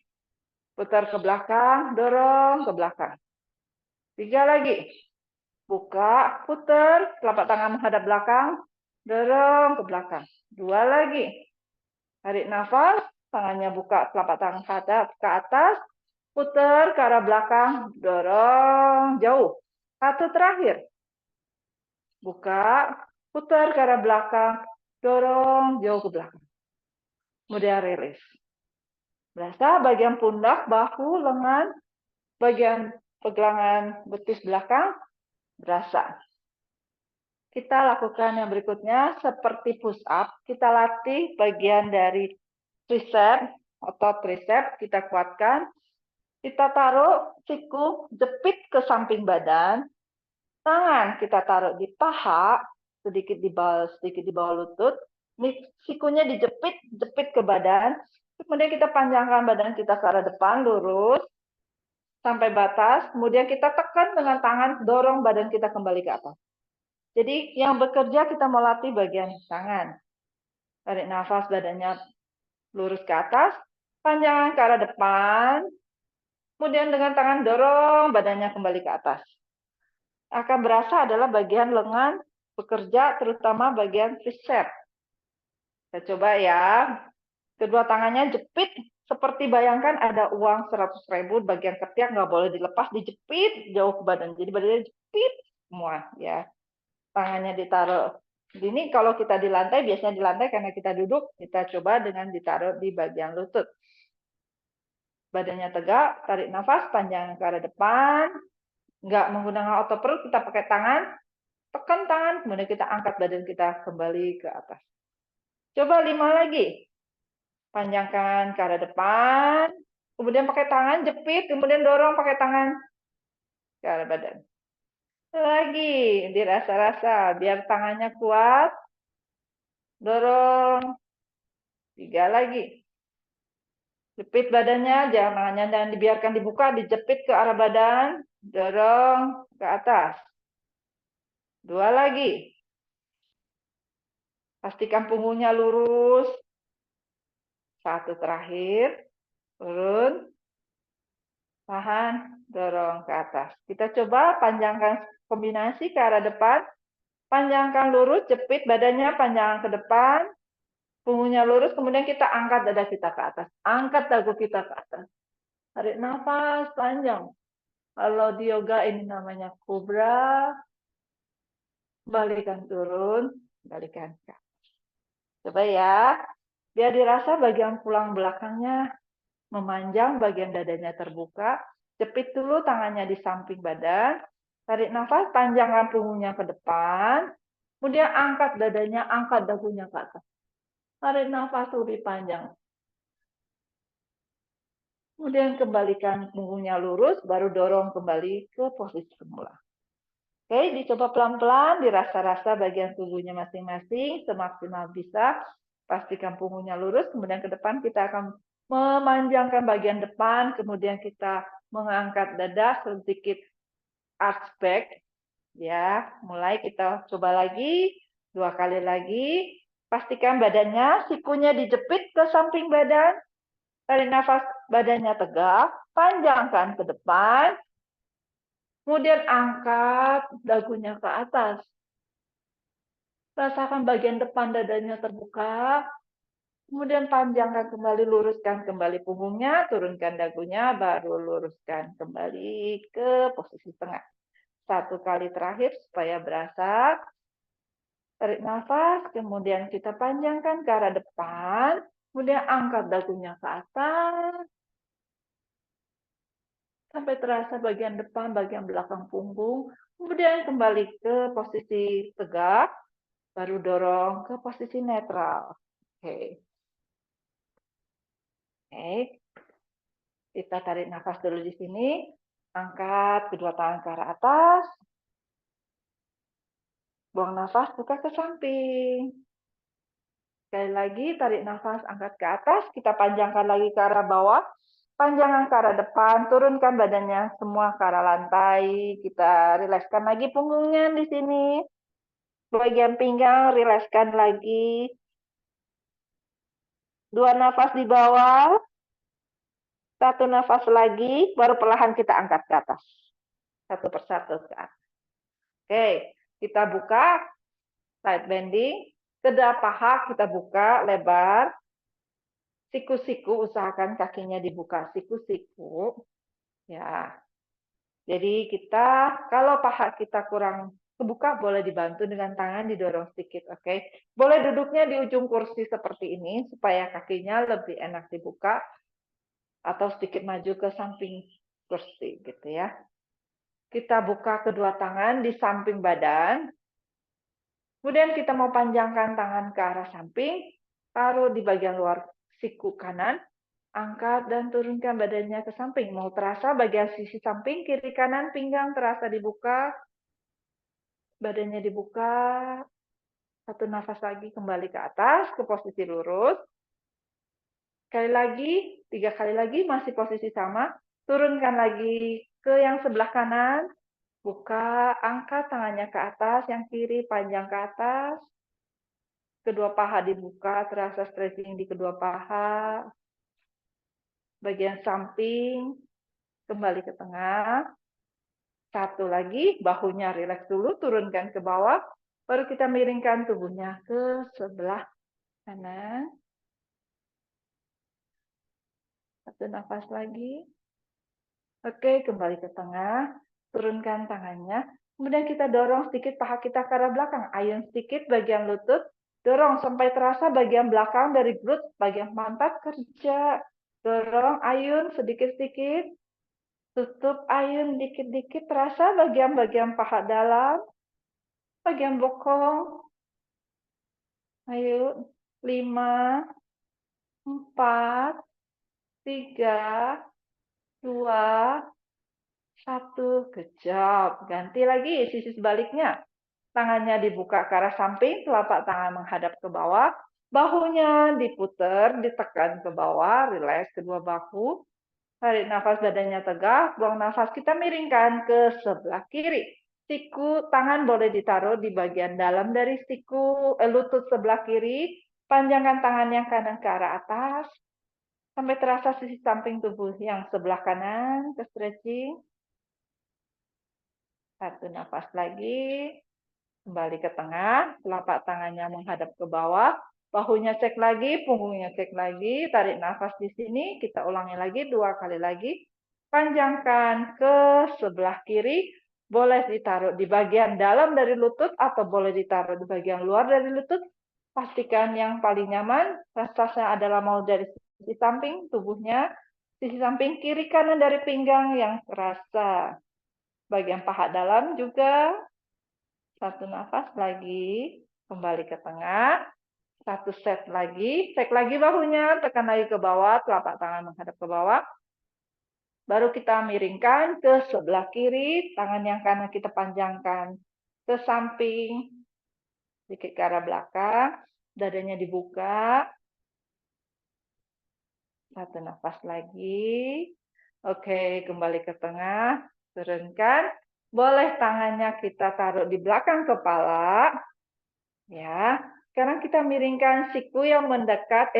Putar ke belakang, dorong ke belakang. 3 lagi. Buka, putar, telapak tangan menghadap belakang, dorong ke belakang. 2 lagi. Tarik nafas, tangannya buka, telapak tangan menghadap ke atas, putar ke arah belakang, dorong jauh. 1 terakhir. Buka, putar ke arah belakang, dorong jauh ke belakang. Kemudian rilis. Berasa bagian pundak, bahu, lengan, bagian pergelangan betis belakang, berasa. Kita lakukan yang berikutnya seperti push up. Kita latih bagian dari tricep, otot tricep, kita kuatkan. Kita taruh siku, jepit ke samping badan. Tangan kita taruh di paha, sedikit di bawah lutut. Sikunya dijepit, jepit ke badan. Kemudian kita panjangkan badan kita ke arah depan, lurus. Sampai batas. Kemudian kita tekan dengan tangan, dorong badan kita kembali ke atas. Jadi yang bekerja kita melatih bagian tangan. Tarik nafas, badannya lurus ke atas, panjangkan ke arah depan, kemudian dengan tangan dorong badannya kembali ke atas. Akan berasa adalah bagian lengan bekerja, terutama bagian tricep. Kita coba ya. Kedua tangannya jepit, seperti bayangkan ada uang 100.000, bagian ketiak nggak boleh dilepas, dijepit jauh ke badan. Jadi badannya jepit semua ya. Tangannya ditaruh. Ini kalau kita di lantai, biasanya di lantai karena kita duduk, kita coba dengan ditaruh di bagian lutut. Badannya tegak, tarik nafas, panjang ke arah depan. Nggak menggunakan otot perut, kita pakai tangan, tekan tangan, kemudian kita angkat badan kita kembali ke atas. Coba 5 lagi. Panjangkan ke arah depan, kemudian pakai tangan, jepit, kemudian dorong pakai tangan ke arah badan. Lagi, dirasa-rasa, biar tangannya kuat. Dorong. 3 lagi. Jepit badannya, jangan dibiarkan dibuka, dijepit ke arah badan. Dorong ke atas. 2 lagi. Pastikan punggungnya lurus. 1 terakhir. Turun. Tahan, dorong ke atas. Kita coba panjangkan kombinasi ke arah depan. Panjangkan lurus, jepit badannya, panjangkan ke depan. Punggungnya lurus, kemudian kita angkat dada kita ke atas. Angkat dagu kita ke atas. Tarik nafas panjang. Kalau di yoga ini namanya kobra. Balikan turun, balikan ke atas. Coba ya. Biar dirasa bagian tulang belakangnya memanjang, bagian dadanya terbuka. Jepit dulu tangannya di samping badan. Tarik nafas, panjangkan punggungnya ke depan. Kemudian angkat dadanya, angkat dagunya ke atas. Tarik nafas lebih panjang. Kemudian kembalikan punggungnya lurus, baru dorong kembali ke posisi semula. Oke, dicoba pelan-pelan, dirasa-rasa bagian tubuhnya masing-masing, semaksimal bisa. Pastikan punggungnya lurus, kemudian ke depan kita akan memanjangkan bagian depan, kemudian kita mengangkat dada sedikit arch back. Ya, mulai kita coba lagi, 2 kali lagi. Pastikan badannya, sikunya dijepit ke samping badan. Tarik nafas, badannya tegak, panjangkan ke depan. Kemudian angkat dagunya ke atas. Rasakan bagian depan dadanya terbuka. Kemudian panjangkan kembali, luruskan kembali punggungnya, turunkan dagunya, baru luruskan kembali ke posisi tengah. 1 kali terakhir supaya berasa. Tarik nafas, kemudian kita panjangkan ke arah depan. Kemudian angkat dagunya ke atas. Sampai terasa bagian depan, bagian belakang punggung. Kemudian kembali ke posisi tegak. Baru dorong ke posisi netral. Oke. Oke. Kita tarik nafas dulu di sini. Angkat kedua tangan ke arah atas. Buang nafas, buka ke samping. Sekali lagi, tarik nafas, angkat ke atas. Kita panjangkan lagi ke arah bawah. Panjangkan ke arah depan, turunkan badannya semua ke arah lantai. Kita rilekskan lagi punggungnya di sini. Bagian pinggang, rilekskan lagi. 2 nafas di bawah. 1 nafas lagi, baru perlahan kita angkat ke atas. 1 persatu ke atas. Oke, kita buka side bending. Kedua paha kita buka lebar. Siku-siku, usahakan kakinya dibuka. Siku-siku. Ya. Jadi kita, kalau paha kita kurang kebuka, boleh dibantu dengan tangan didorong sedikit. Oke. Boleh duduknya di ujung kursi seperti ini, supaya kakinya lebih enak dibuka. Atau sedikit maju ke samping kursi gitu ya. Kita buka kedua tangan di samping badan. Kemudian kita mau panjangkan tangan ke arah samping, taruh di bagian luar siku kanan, angkat dan turunkan badannya ke samping. Mau terasa bagian sisi samping, kiri kanan, pinggang terasa dibuka, badannya dibuka. 1 nafas lagi kembali ke atas, ke posisi lurus. Sekali lagi, 3 kali lagi, masih posisi sama. Turunkan lagi ke yang sebelah kanan. Buka, angkat tangannya ke atas, yang kiri panjang ke atas. Kedua paha dibuka, terasa stretching di kedua paha. Bagian samping, kembali ke tengah. 1 lagi, bahunya rileks dulu, turunkan ke bawah. Baru kita miringkan tubuhnya ke sebelah kanan. 1 nafas lagi. Oke, kembali ke tengah. Turunkan tangannya. Kemudian kita dorong sedikit paha kita ke arah belakang. Ayun sedikit bagian lutut. Dorong sampai terasa bagian belakang dari glute, bagian pantat kerja. Dorong, ayun sedikit-sedikit. Tutup, ayun dikit-dikit. Terasa bagian-bagian paha dalam. Bagian bokong. Ayo, 5, 4, 3, 2, 1. Good job. Ganti lagi sisi sebaliknya. Tangannya dibuka ke arah samping, telapak tangan menghadap ke bawah, bahunya diputar, ditekan ke bawah, rileks kedua bahu, tarik nafas badannya tegak, buang nafas, kita miringkan ke sebelah kiri. Siku tangan boleh ditaruh di bagian dalam dari siku lutut sebelah kiri, panjangkan tangan yang kanan ke arah atas, sampai terasa sisi samping tubuh yang sebelah kanan, ke stretching. 1 nafas lagi. Kembali ke tengah, telapak tangannya menghadap ke bawah, Bahunya cek lagi, punggungnya cek lagi, tarik nafas di sini, kita ulangi lagi 2 kali lagi. Panjangkan ke sebelah kiri, boleh ditaruh di bagian dalam dari lutut atau boleh ditaruh di bagian luar dari lutut. Pastikan yang paling nyaman, rasanya adalah mau dari sisi samping tubuhnya, sisi samping kiri kanan dari pinggang yang terasa. Bagian paha dalam juga. Satu nafas lagi, kembali ke tengah. Satu set lagi, cek lagi bahunya, tekan lagi ke bawah, telapak tangan menghadap ke bawah. Baru kita miringkan ke sebelah kiri, tangan yang kanan kita panjangkan ke samping, sedikit ke arah belakang, dadanya dibuka. Satu nafas lagi. Oke, kembali ke tengah, turunkan. Boleh tangannya kita taruh di belakang kepala. Ya, sekarang kita miringkan siku yang mendekat,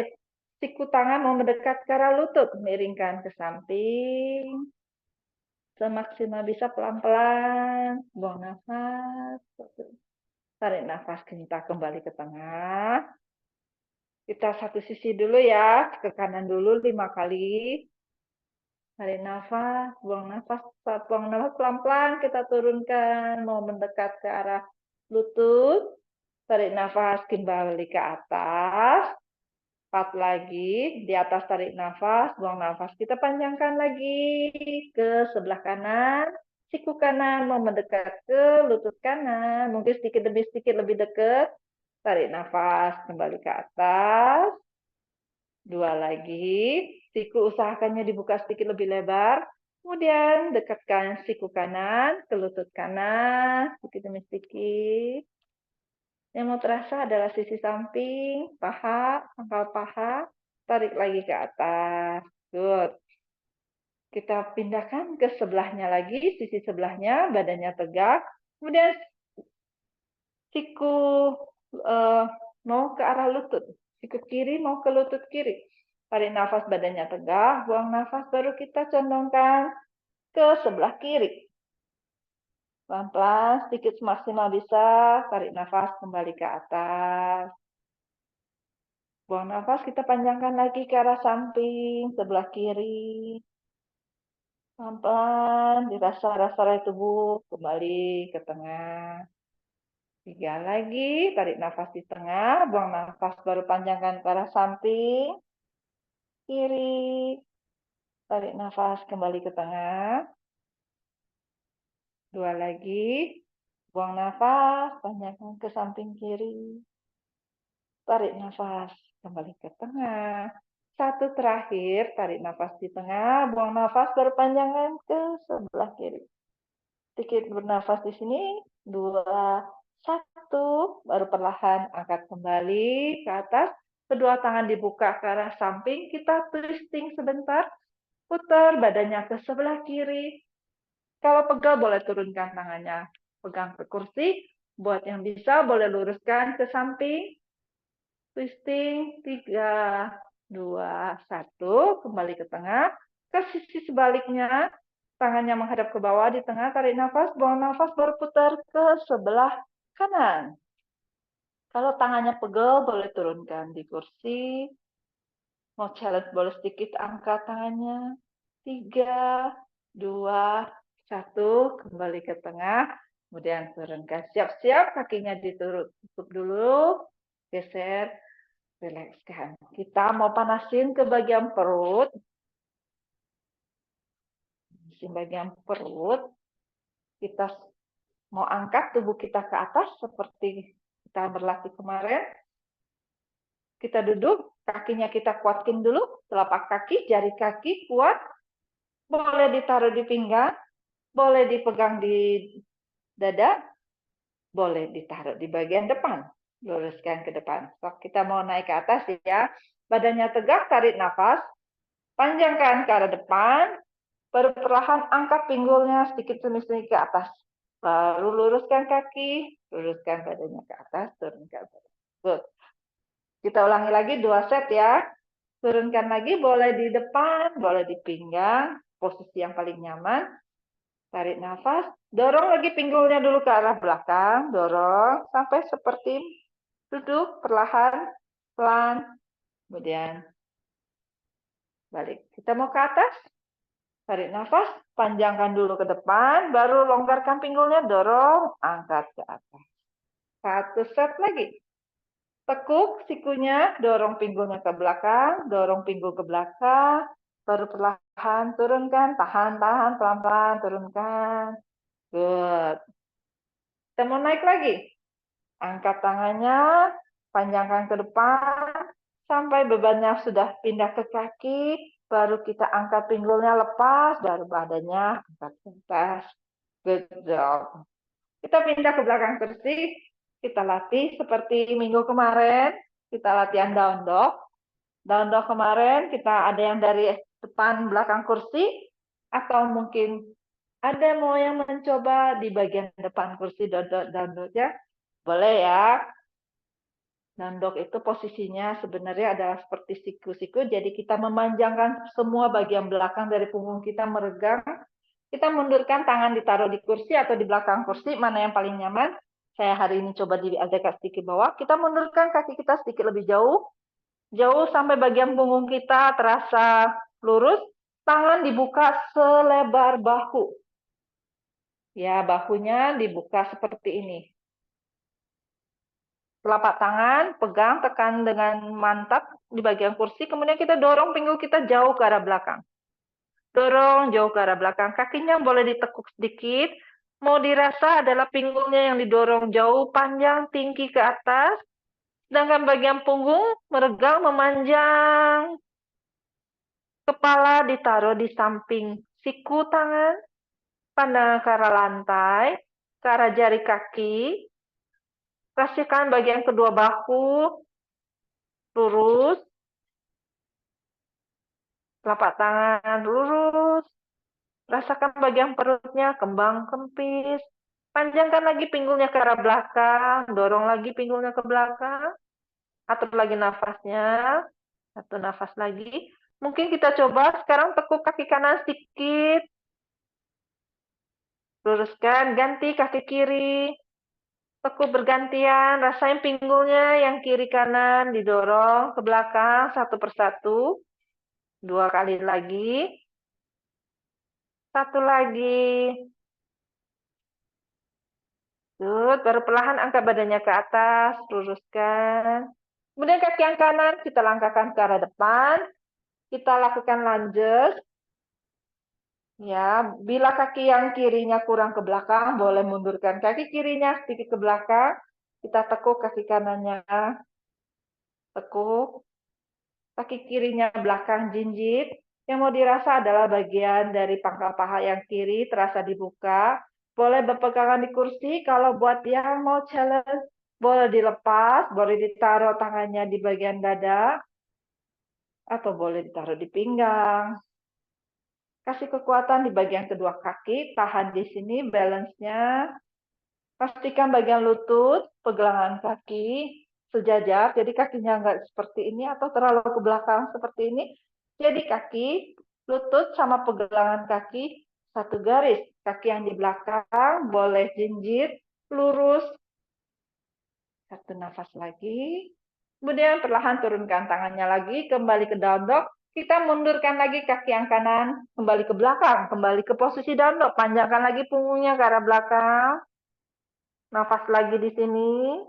siku tangan mau mendekat ke arah lutut, miringkan ke samping, semaksimal bisa pelan-pelan, buang nafas, tarik nafas, kita kembali ke tengah. Kita satu sisi dulu ya, ke kanan dulu 5 kali. Tarik nafas, buang nafas, buang nafas pelan-pelan kita turunkan, mau mendekat ke arah lutut. Tarik nafas, kembali ke atas. 4 lagi, di atas tarik nafas, buang nafas. Kita panjangkan lagi ke sebelah kanan. Siku kanan mau mendekat ke lutut kanan. Mungkin sedikit lebih dekat. Tarik nafas, kembali ke atas. 2 lagi. Siku usahakannya dibuka sedikit lebih lebar. Kemudian dekatkan siku kanan ke lutut kanan. Sedikit demi sedikit. Yang mau terasa adalah sisi samping, paha, pangkal paha, tarik lagi ke atas. Good. Kita pindahkan ke sebelahnya lagi, sisi sebelahnya, badannya tegak. Kemudian siku mau ke arah lutut. Siku kiri mau ke lutut kiri. Tarik nafas, badannya tegak. Buang nafas, baru kita condongkan ke sebelah kiri. Pelan-pelan, sedikit semaksimal bisa. Tarik nafas, kembali ke atas. Buang nafas, kita panjangkan lagi ke arah samping, sebelah kiri. Pelan-pelan, dirasa rasa tubuh, kembali ke tengah. 3 lagi, tarik nafas di tengah, buang nafas, baru panjangkan ke arah samping, kiri. Tarik nafas, kembali ke tengah. 2 lagi, buang nafas, panjangkan ke samping kiri. Tarik nafas, kembali ke tengah. 1 terakhir, tarik nafas di tengah, buang nafas, berpanjangan ke sebelah kiri. Sedikit bernafas di sini, 2, 1, baru perlahan angkat kembali ke atas. Kedua tangan dibuka ke arah samping, kita twisting sebentar, putar badannya ke sebelah kiri. Kalau pegal boleh turunkan tangannya, pegang ke kursi. Buat yang bisa boleh luruskan ke samping. Twisting, 3, 2, 1, kembali ke tengah. Ke sisi sebaliknya, tangannya menghadap ke bawah di tengah, tarik nafas, buang nafas, berputar ke sebelah kanan. Kalau tangannya pegel, boleh turunkan di kursi. Mau challenge, boleh sedikit angkat tangannya. 3, 2, 1, kembali ke tengah. Kemudian turunkan. Siap-siap, kakinya ditutup dulu. Geser. Rilekskan. Kita mau panasin ke bagian perut. Di bagian perut. Kita mau angkat tubuh kita ke atas seperti kita berlatih kemarin. Kita duduk, kakinya kita kuatkan dulu. Telapak kaki, jari kaki kuat. Boleh ditaruh di pinggang. Boleh dipegang di dada. Boleh ditaruh di bagian depan. Luruskan ke depan. So, kita mau naik ke atas ya. Badannya tegak, tarik nafas. Panjangkan ke arah depan. Baru perlahan angkat pinggulnya sedikit semi-semi ke atas. Baru luruskan kaki, luruskan badannya ke atas, turunkan badan. Good. Kita ulangi lagi 2 set ya. Turunkan lagi, boleh di depan, boleh di pinggang, posisi yang paling nyaman. Tarik nafas, dorong lagi pinggulnya dulu ke arah belakang, dorong sampai seperti duduk perlahan. pelan, kemudian balik. Kita mau ke atas, tarik nafas, panjangkan dulu ke depan, baru longgarkan pinggulnya, dorong, angkat ke atas. Satu set lagi. Tekuk sikunya, dorong pinggulnya ke belakang, dorong pinggul ke belakang, baru perlahan turunkan, tahan, pelan-pelan, turunkan. Good. Kita mau naik lagi. Angkat tangannya, panjangkan ke depan, sampai bebannya sudah pindah ke kaki, baru kita angkat pinggulnya lepas, baru badannya angkat ke atas. Good job. Kita pindah ke belakang kursi, kita latih seperti minggu kemarin, kita latihan down dog. Down dog kemarin kita ada yang dari depan belakang kursi, atau mungkin ada mau yang mencoba di bagian depan kursi down dog ya. Boleh ya. Down dog itu posisinya sebenarnya adalah seperti siku-siku, jadi kita memanjangkan semua bagian belakang dari punggung kita meregang. Kita mundurkan, tangan ditaruh di kursi atau di belakang kursi, mana yang paling nyaman. Saya hari ini coba diagak sedikit bawah. Kita mundurkan kaki kita sedikit lebih jauh. Jauh sampai bagian punggung kita terasa lurus. Tangan dibuka selebar bahu. Ya, bahunya dibuka seperti ini. Telapak tangan, pegang, tekan dengan mantap di bagian kursi. Kemudian kita dorong pinggul kita jauh ke arah belakang. Dorong jauh ke arah belakang. Kakinya boleh ditekuk sedikit. Mau dirasa adalah pinggulnya yang didorong jauh, panjang, tinggi ke atas. Sedangkan bagian punggung meregang, memanjang. Kepala ditaruh di samping siku tangan. Pandang ke arah lantai, ke arah jari kaki. Rasakan bagian kedua bahu. Lurus. Telapak tangan lurus. Rasakan bagian perutnya, kembang kempis. Panjangkan lagi pinggulnya ke arah belakang. Dorong lagi pinggulnya ke belakang. Atur lagi nafasnya. Satu nafas lagi. Mungkin kita coba sekarang tekuk kaki kanan sedikit. Luruskan, ganti kaki kiri. Tekuk bergantian. Rasain pinggulnya yang kiri kanan didorong ke belakang satu persatu. 2 kali lagi. 1 lagi. Good. Baru perlahan angkat badannya ke atas, luruskan. Kemudian kaki yang kanan kita langkahkan ke arah depan. Kita lakukan lunges. Ya, bila kaki yang kirinya kurang ke belakang, boleh mundurkan kaki kirinya sedikit ke belakang. Kita tekuk kaki kanannya. Tekuk. Kaki kirinya belakang jinjit. Yang mau dirasa adalah bagian dari pangkal paha yang kiri terasa dibuka. Boleh berpegangan di kursi. Kalau buat yang mau challenge, boleh dilepas, boleh ditaruh tangannya di bagian dada, atau boleh ditaruh di pinggang. Kasih kekuatan di bagian kedua kaki, tahan di sini balance-nya. Pastikan bagian lutut, pergelangan kaki sejajar, jadi kakinya nggak seperti ini atau terlalu ke belakang seperti ini. Jadi kaki, lutut sama pergelangan kaki satu garis. Kaki yang di belakang boleh jinjit, lurus. Satu nafas lagi. Kemudian perlahan turunkan tangannya lagi, kembali ke down dog. Kita mundurkan lagi kaki yang kanan, kembali ke belakang, kembali ke posisi down dog. Panjangkan lagi punggungnya ke arah belakang. Nafas lagi di sini.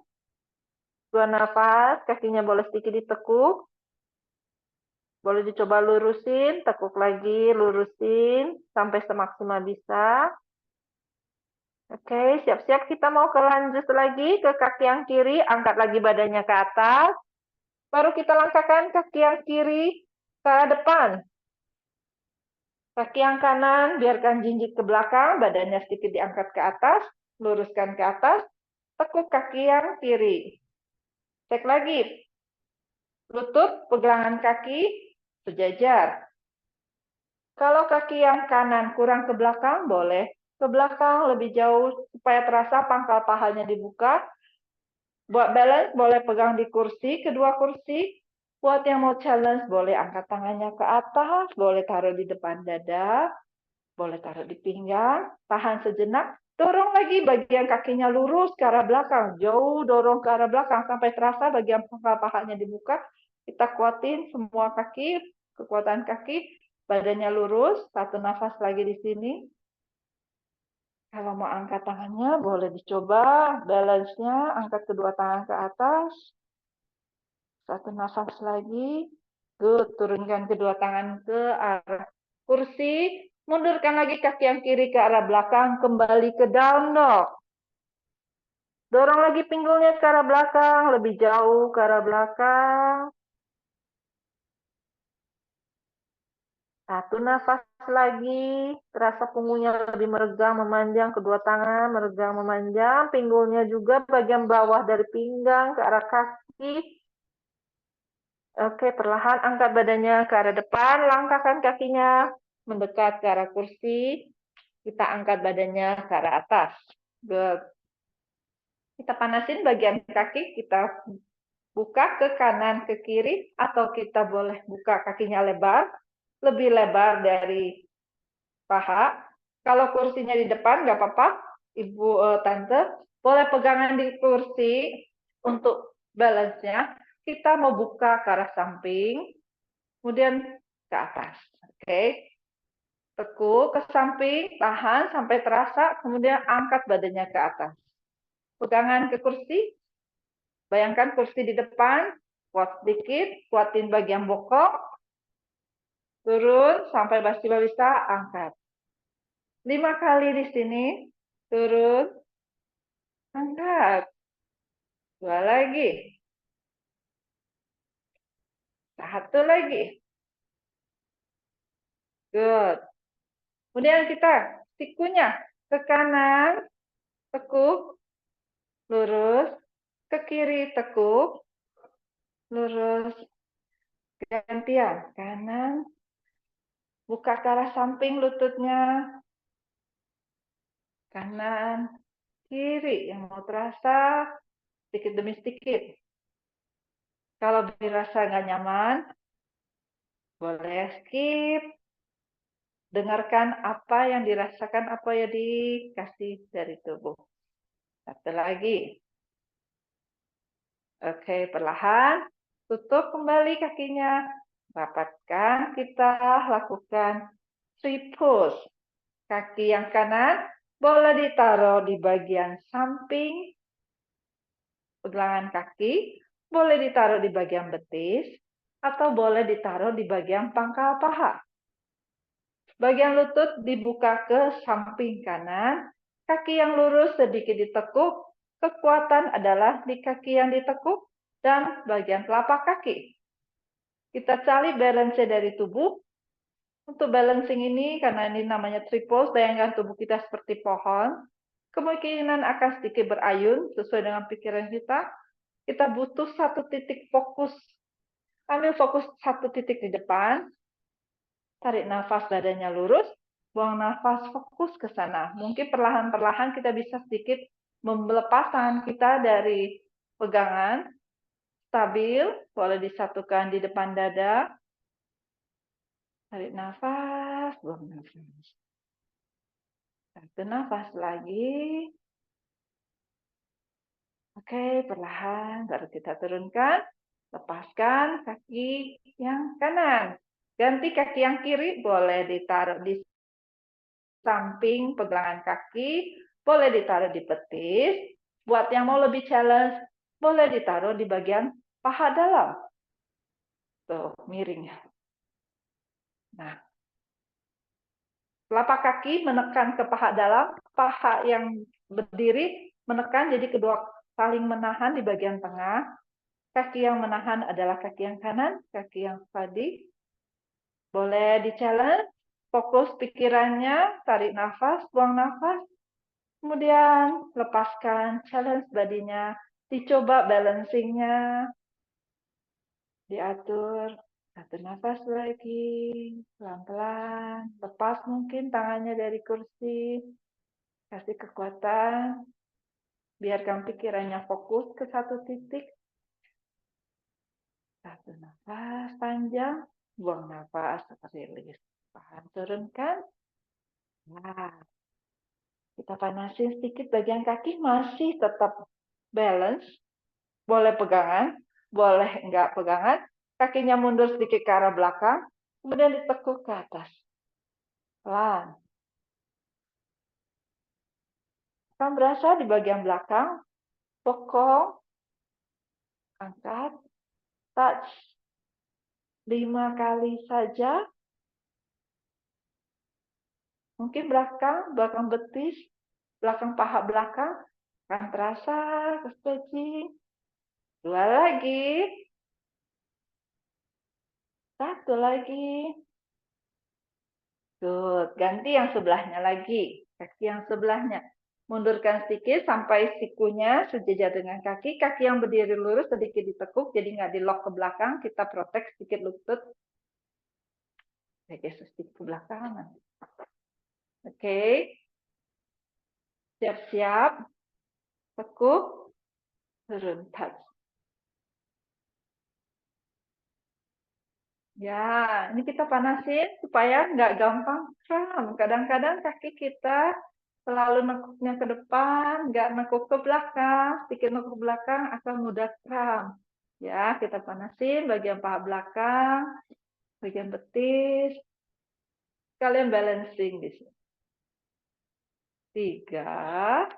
2 nafas, kakinya boleh sedikit ditekuk. Boleh dicoba lurusin, tekuk lagi, lurusin, sampai semaksimal bisa. Oke, siap-siap kita mau ke lanjut lagi ke kaki yang kiri, angkat lagi badannya ke atas. Baru kita langkahkan kaki yang kiri ke arah depan. Kaki yang kanan, biarkan jinjit ke belakang, badannya sedikit diangkat ke atas, luruskan ke atas, tekuk kaki yang kiri. Cek lagi. Lutut, pergelangan kaki, sejajar. Kalau kaki yang kanan kurang ke belakang, boleh ke belakang lebih jauh supaya terasa pangkal pahanya dibuka. Buat balance, boleh pegang di kursi, kedua kursi. Buat yang mau challenge, boleh angkat tangannya ke atas, boleh taruh di depan dada. Boleh taruh di pinggang, tahan sejenak, dorong lagi bagian kakinya lurus ke arah belakang, jauh dorong ke arah belakang sampai terasa bagian pahanya dibuka. Kita kuatin semua kaki, kekuatan kaki, badannya lurus, satu nafas lagi di sini. Kalau mau angkat tangannya, boleh dicoba balance-nya, angkat kedua tangan ke atas. Satu nafas lagi. Good, turunkan kedua tangan ke arah kursi. Mundurkan lagi kaki yang kiri ke arah belakang, kembali ke down dog. Dorong lagi pinggulnya ke arah belakang, lebih jauh ke arah belakang. Satu nafas lagi, terasa punggungnya lebih meregang, memanjang, kedua tangan meregang, memanjang, pinggulnya juga bagian bawah dari pinggang ke arah kaki. Oke, perlahan angkat badannya ke arah depan, langkahkan kakinya mendekat ke arah kursi. Kita angkat badannya ke arah atas. Good. Kita panasin bagian kaki, kita buka ke kanan, ke kiri, atau kita boleh buka kakinya lebar, lebih lebar dari paha. Kalau kursinya di depan, nggak apa-apa, Ibu Tante. Boleh pegangan di kursi untuk balance-nya. Kita mau buka ke arah samping, kemudian ke atas. Oke. Tekuk ke samping, tahan sampai terasa, kemudian angkat badannya ke atas. Pegangan ke kursi, bayangkan kursi di depan, kuat sedikit, kuatin bagian bokong, turun sampai bisa angkat. 5 kali di sini, turun, angkat. 2 lagi. 1 lagi. Good. Kemudian kita sikunya ke kanan, tekuk, lurus, ke kiri, tekuk, lurus, gantian, kanan, buka ke arah samping lututnya, kanan, kiri, yang mau terasa, sedikit demi sedikit. Kalau dirasa nggak nyaman, boleh skip. Dengarkan apa yang dirasakan, apa yang dikasih dari tubuh. Satu lagi. Oke, perlahan. Tutup kembali kakinya. Rapatkan, kita lakukan three push. Kaki yang kanan boleh ditaruh di bagian samping pergelangan kaki, boleh ditaruh di bagian betis, atau boleh ditaruh di bagian pangkal paha. Bagian lutut dibuka ke samping kanan, kaki yang lurus sedikit ditekuk, kekuatan adalah di kaki yang ditekuk dan bagian telapak kaki. Kita cari balance dari tubuh. Untuk balancing ini, karena ini namanya triple, bayangkan tubuh kita seperti pohon, kemungkinan akan sedikit berayun sesuai dengan pikiran kita. Kita butuh satu titik fokus. Ambil fokus satu titik di depan, tarik nafas badannya lurus, buang nafas fokus ke sana. Mungkin perlahan-perlahan kita bisa sedikit melepas tangan kita dari pegangan, stabil, boleh disatukan di depan dada. Tarik nafas, buang nafas. Satu nafas lagi. Oke, perlahan baru kita turunkan. Lepaskan kaki yang kanan. Ganti kaki yang kiri, boleh ditaruh di samping pegangan kaki, boleh ditaruh di petis. Buat yang mau lebih challenge, boleh ditaruh di bagian paha dalam. Tuh, miring. Nah, telapak kaki menekan ke paha dalam, paha yang berdiri menekan, jadi kedua saling menahan di bagian tengah. Kaki yang menahan adalah kaki yang kanan, kaki yang tadi. Boleh di-challenge, fokus pikirannya, tarik nafas, buang nafas. Kemudian lepaskan, challenge badinya, dicoba balancingnya, diatur. Satu nafas lagi, pelan-pelan. Lepas mungkin tangannya dari kursi, kasih kekuatan, biarkan pikirannya fokus ke satu titik. Satu nafas panjang, buang nafas, rilis. Tahan, turunkan. Nah, kita panasin sedikit bagian kaki, masih tetap balance. Boleh pegangan, boleh enggak pegangan. Kakinya mundur sedikit ke arah belakang, kemudian ditekuk ke atas. Pelan. Akan berasa di bagian belakang, bokong, angkat, touch 5 kali saja. Mungkin belakang betis, belakang paha belakang, akan terasa ke stretching. 2 lagi, 1 lagi. Good. Ganti yang sebelahnya lagi. Kaki yang sebelahnya. Mundurkan sedikit sampai sikunya sejajar dengan kaki. Kaki yang berdiri lurus sedikit ditekuk, jadi nggak di-lock ke belakang. Kita protect sedikit lutut. Geser sedikit ke belakang. Oke. Siap-siap. Tekuk. Turun. Touch. Ya, ini kita panasin supaya nggak gampang kram. Kadang-kadang kaki kita selalu nekuknya ke depan, nggak nekuk ke belakang. Sedikit nekuk ke belakang akan mudah kram. Ya, kita panasin bagian paha belakang, bagian betis. Kalian balancing di sini. 3,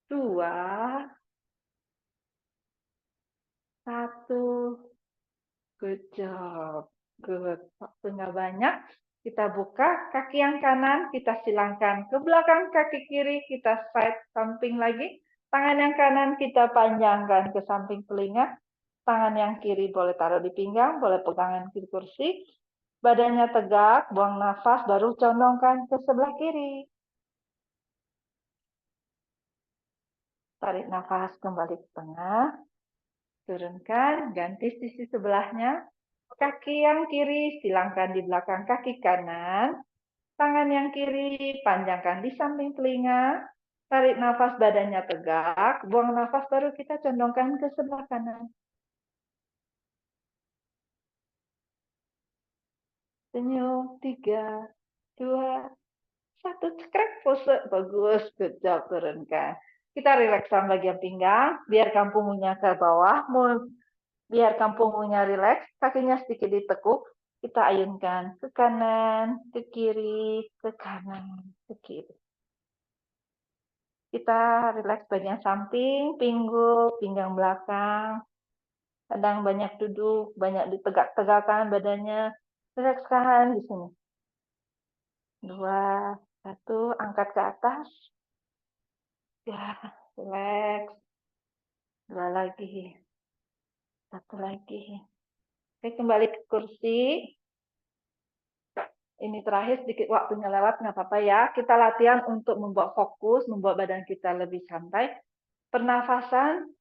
2, 1. Good job. Good. Waktu nggak banyak. Kita buka kaki yang kanan, kita silangkan ke belakang kaki kiri, kita side samping lagi. Tangan yang kanan kita panjangkan ke samping telinga. Tangan yang kiri boleh taruh di pinggang, boleh pegangan kiri kursi. Badannya tegak, buang nafas, baru condongkan ke sebelah kiri. Tarik nafas kembali ke tengah. Turunkan, ganti sisi sebelahnya. Kaki yang kiri silangkan di belakang kaki kanan. Tangan yang kiri panjangkan di samping telinga. Tarik nafas badannya tegak. Buang nafas baru kita condongkan ke sebelah kanan. Senyum. 3, 2, 1. Cekrek pose. Bagus. Good job. Turunkan. Kita relakskan bagian pinggang. Biarkan punggungnya ke bawah. Biarkan punggungnya rileks. Kakinya sedikit ditekuk. Kita ayunkan ke kanan, ke kiri, ke kanan, ke kiri. Kita rileks bagian samping, pinggul, pinggang belakang. Kadang banyak duduk, banyak ditegak-tegakkan badannya. Rilekskan di sini. 2, 1, angkat ke atas. Ya, rileks. 2 lagi. 1 lagi. Oke, kembali ke kursi. Ini terakhir sedikit waktunya lewat, nggak apa-apa ya. Kita latihan untuk membuat fokus, membuat badan kita lebih santai. Pernafasan,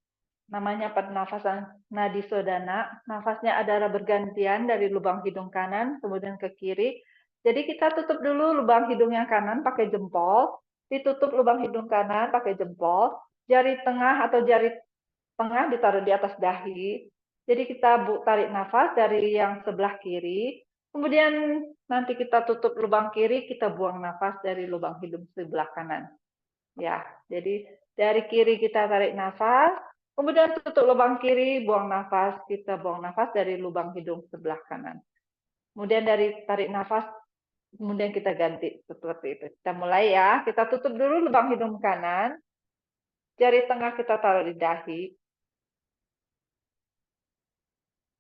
namanya pernafasan nadi sodana. Nafasnya adalah bergantian dari lubang hidung kanan, kemudian ke kiri. Jadi kita tutup dulu lubang hidung yang kanan pakai jempol, ditutup lubang hidung kanan pakai jempol, jari tengah atau jari tengah ditaruh di atas dahi. Jadi kita tarik nafas dari yang sebelah kiri, kemudian nanti kita tutup lubang kiri, kita buang nafas dari lubang hidung sebelah kanan. Ya, jadi dari kiri kita tarik nafas, kemudian tutup lubang kiri, buang nafas, kita buang nafas dari lubang hidung sebelah kanan. Kemudian dari tarik nafas, kemudian kita ganti seperti itu. Kita mulai ya, kita tutup dulu lubang hidung kanan, jari tengah kita taruh di dahi,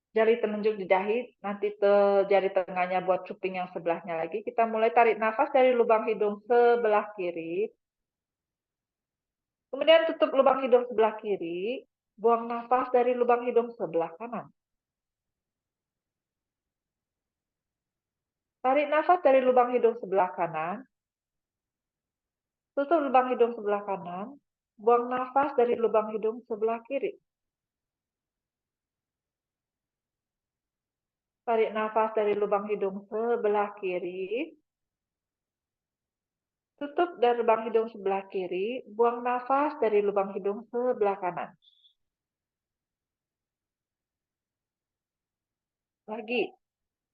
jari telunjuk di dahi, nanti jari tengahnya buat cuping yang sebelahnya lagi. Kita mulai tarik nafas dari lubang hidung sebelah kiri. Kemudian tutup lubang hidung sebelah kiri, buang nafas dari lubang hidung sebelah kanan. Tarik nafas dari lubang hidung sebelah kanan, tutup lubang hidung sebelah kanan, buang nafas dari lubang hidung sebelah kiri. Tarik nafas dari lubang hidung sebelah kiri, tutup dari lubang hidung sebelah kiri, buang nafas dari lubang hidung sebelah kanan. Lagi,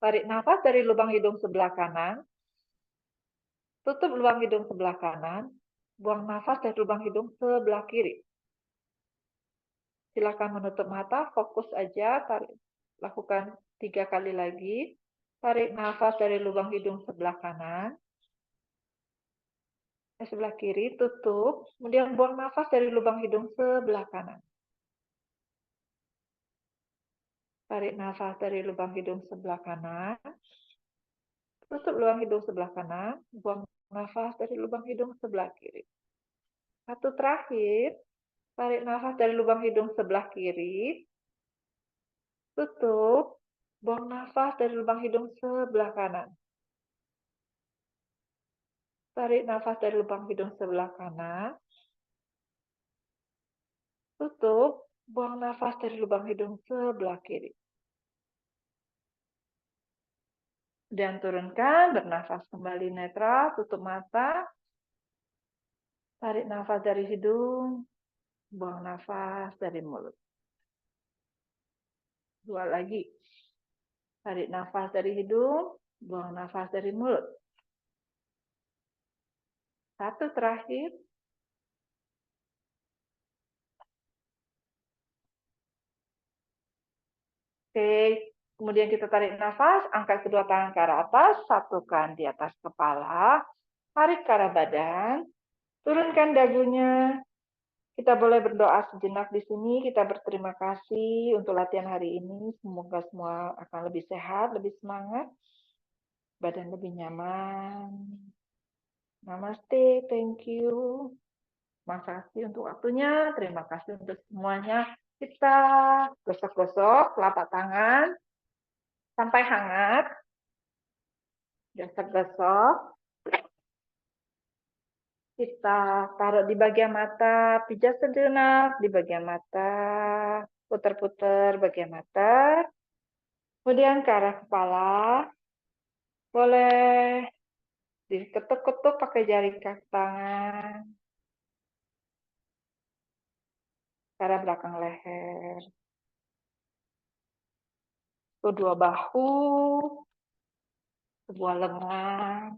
tarik nafas dari lubang hidung sebelah kanan, Tutup lubang hidung sebelah kanan, buang nafas dari lubang hidung sebelah kiri. Silakan menutup mata, fokus aja, tarik, lakukan 3 kali lagi. Tarik nafas dari lubang hidung sebelah kanan, sebelah kiri, tutup, kemudian buang nafas dari lubang hidung sebelah kanan. Tarik nafas dari lubang hidung sebelah kanan, tutup lubang hidung sebelah kanan, buang nafas dari lubang hidung sebelah kiri. Satu terakhir, tarik nafas dari lubang hidung sebelah kiri, tutup, buang nafas dari lubang hidung sebelah kanan. Tarik nafas dari lubang hidung sebelah kanan, tutup, buang nafas dari lubang hidung sebelah kiri. Dan turunkan, bernafas kembali netral, tutup mata, tarik nafas dari hidung, buang nafas dari mulut. 2 lagi. Tarik nafas dari hidung, buang nafas dari mulut. 1 terakhir. Oke, kemudian kita tarik nafas, angkat kedua tangan ke arah atas, satukan di atas kepala, tarik ke arah badan, turunkan dagunya. Kita boleh berdoa sejenak di sini, kita berterima kasih untuk latihan hari ini. Semoga semua akan lebih sehat, lebih semangat, badan lebih nyaman. Namaste, thank you. Terima kasih untuk waktunya, terima kasih untuk semuanya. Kita gosok-gosok telapak tangan sampai hangat. Gosok-gosok. Kita taruh di bagian mata, pijat sejenak di bagian mata, putar-putar bagian mata. Kemudian ke arah kepala, boleh diketuk-ketuk pakai jari kaki tangan. Ke arah belakang leher. Kedua bahu, sebuah lengan,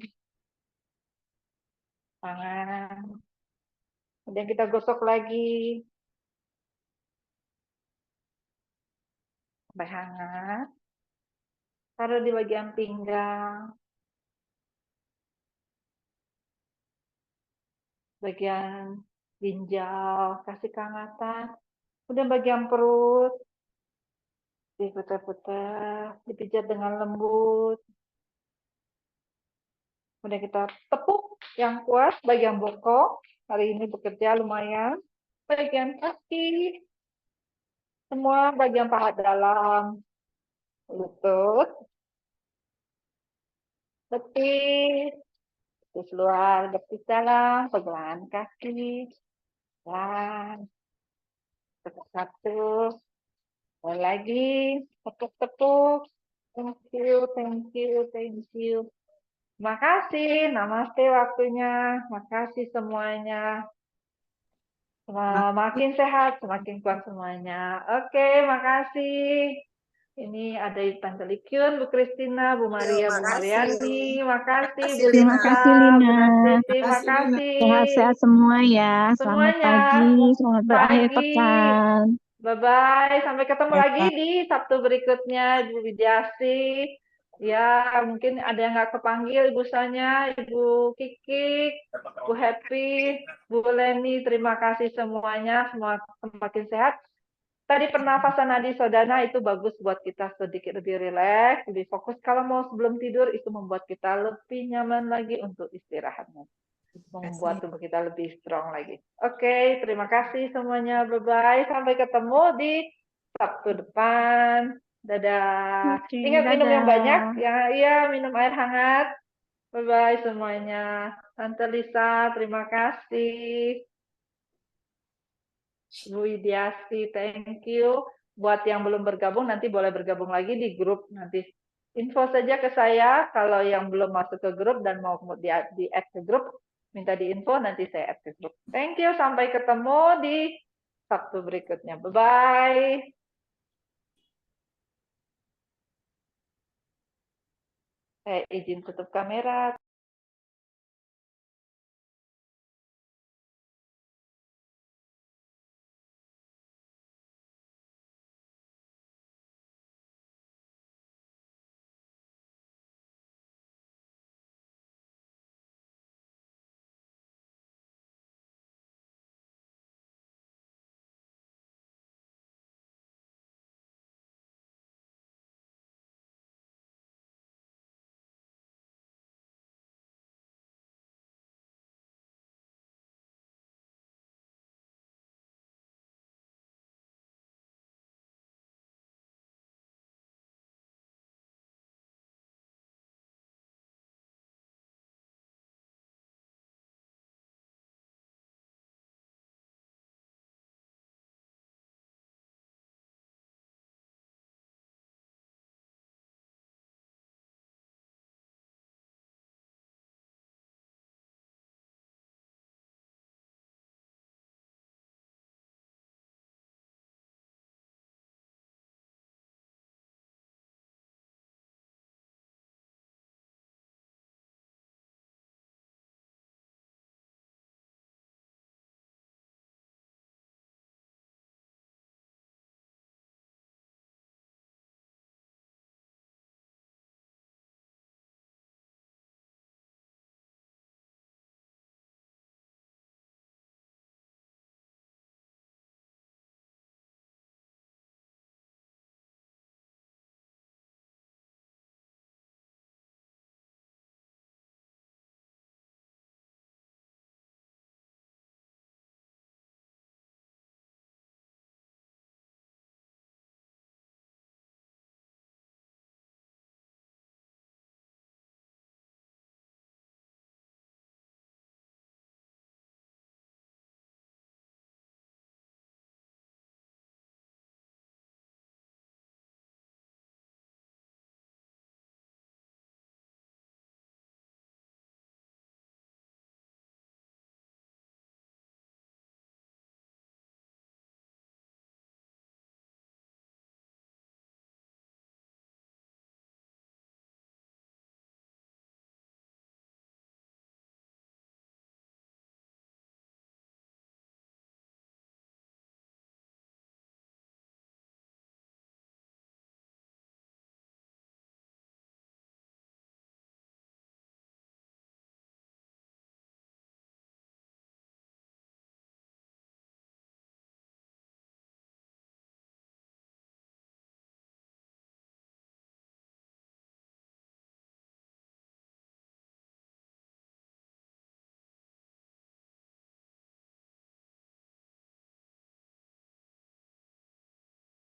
tangan. Kemudian kita gosok lagi. Sampai hangat. Taruh di bagian pinggang. Bagian ginjal, kasih kehangatan. Kemudian bagian perut, diputar-putar, dipijat dengan lembut. Kemudian kita tepuk yang kuat, bagian bokong. Hari ini bekerja lumayan. Bagian kaki, semua bagian paha dalam, lutut, betis, betis luar, betis dalam, pergelangan kaki, pelan, satu, lagi, tepuk-tepuk. Thank you, thank you, thank you. Terima kasih, namaste waktunya. Terima kasih semuanya. Semakin sehat, semakin kuat semuanya. Oke, makasih. Ini ada Tante Likyun, Bu Kristina, Bu Maria, Bu Mariani. Makasih, Bu Terima Lisa, kasih Bu Lina. Nastiti. Makasih Sehat-sehat semua ya. Selamat semuanya. pagi, selamat berakhir Pagi. pekan. Bye-bye. Sampai ketemu Ya, lagi di Sabtu berikutnya, Ibu Widyasti. Ya, mungkin ada yang nggak kepanggil, Ibu Sanya, Ibu Kiki, Bu Happy, Bu Leni. Terima kasih semuanya. Semua semakin sehat. Tadi pernafasan nadi sodana itu bagus buat kita sedikit lebih rileks, lebih fokus. Kalau mau sebelum tidur, itu membuat kita lebih nyaman lagi untuk istirahatnya. Membuat tubuh kita lebih strong lagi. Oke, terima kasih semuanya. Bye-bye. Sampai ketemu di Sabtu depan. Dadah. oke, Ingat minum yang banyak. dadah. Ya, iya, minum air hangat. Bye-bye semuanya. Tante Lisa, terima kasih. Bu Widyasti, thank you. Buat yang belum bergabung, nanti boleh bergabung lagi di grup. Nanti info saja ke saya. Kalau yang belum masuk ke grup dan mau di-add ke grup, minta di-info, nanti saya add ke grup. Thank you, sampai ketemu di Sabtu berikutnya. Bye-bye. Saya izin tutup kamera.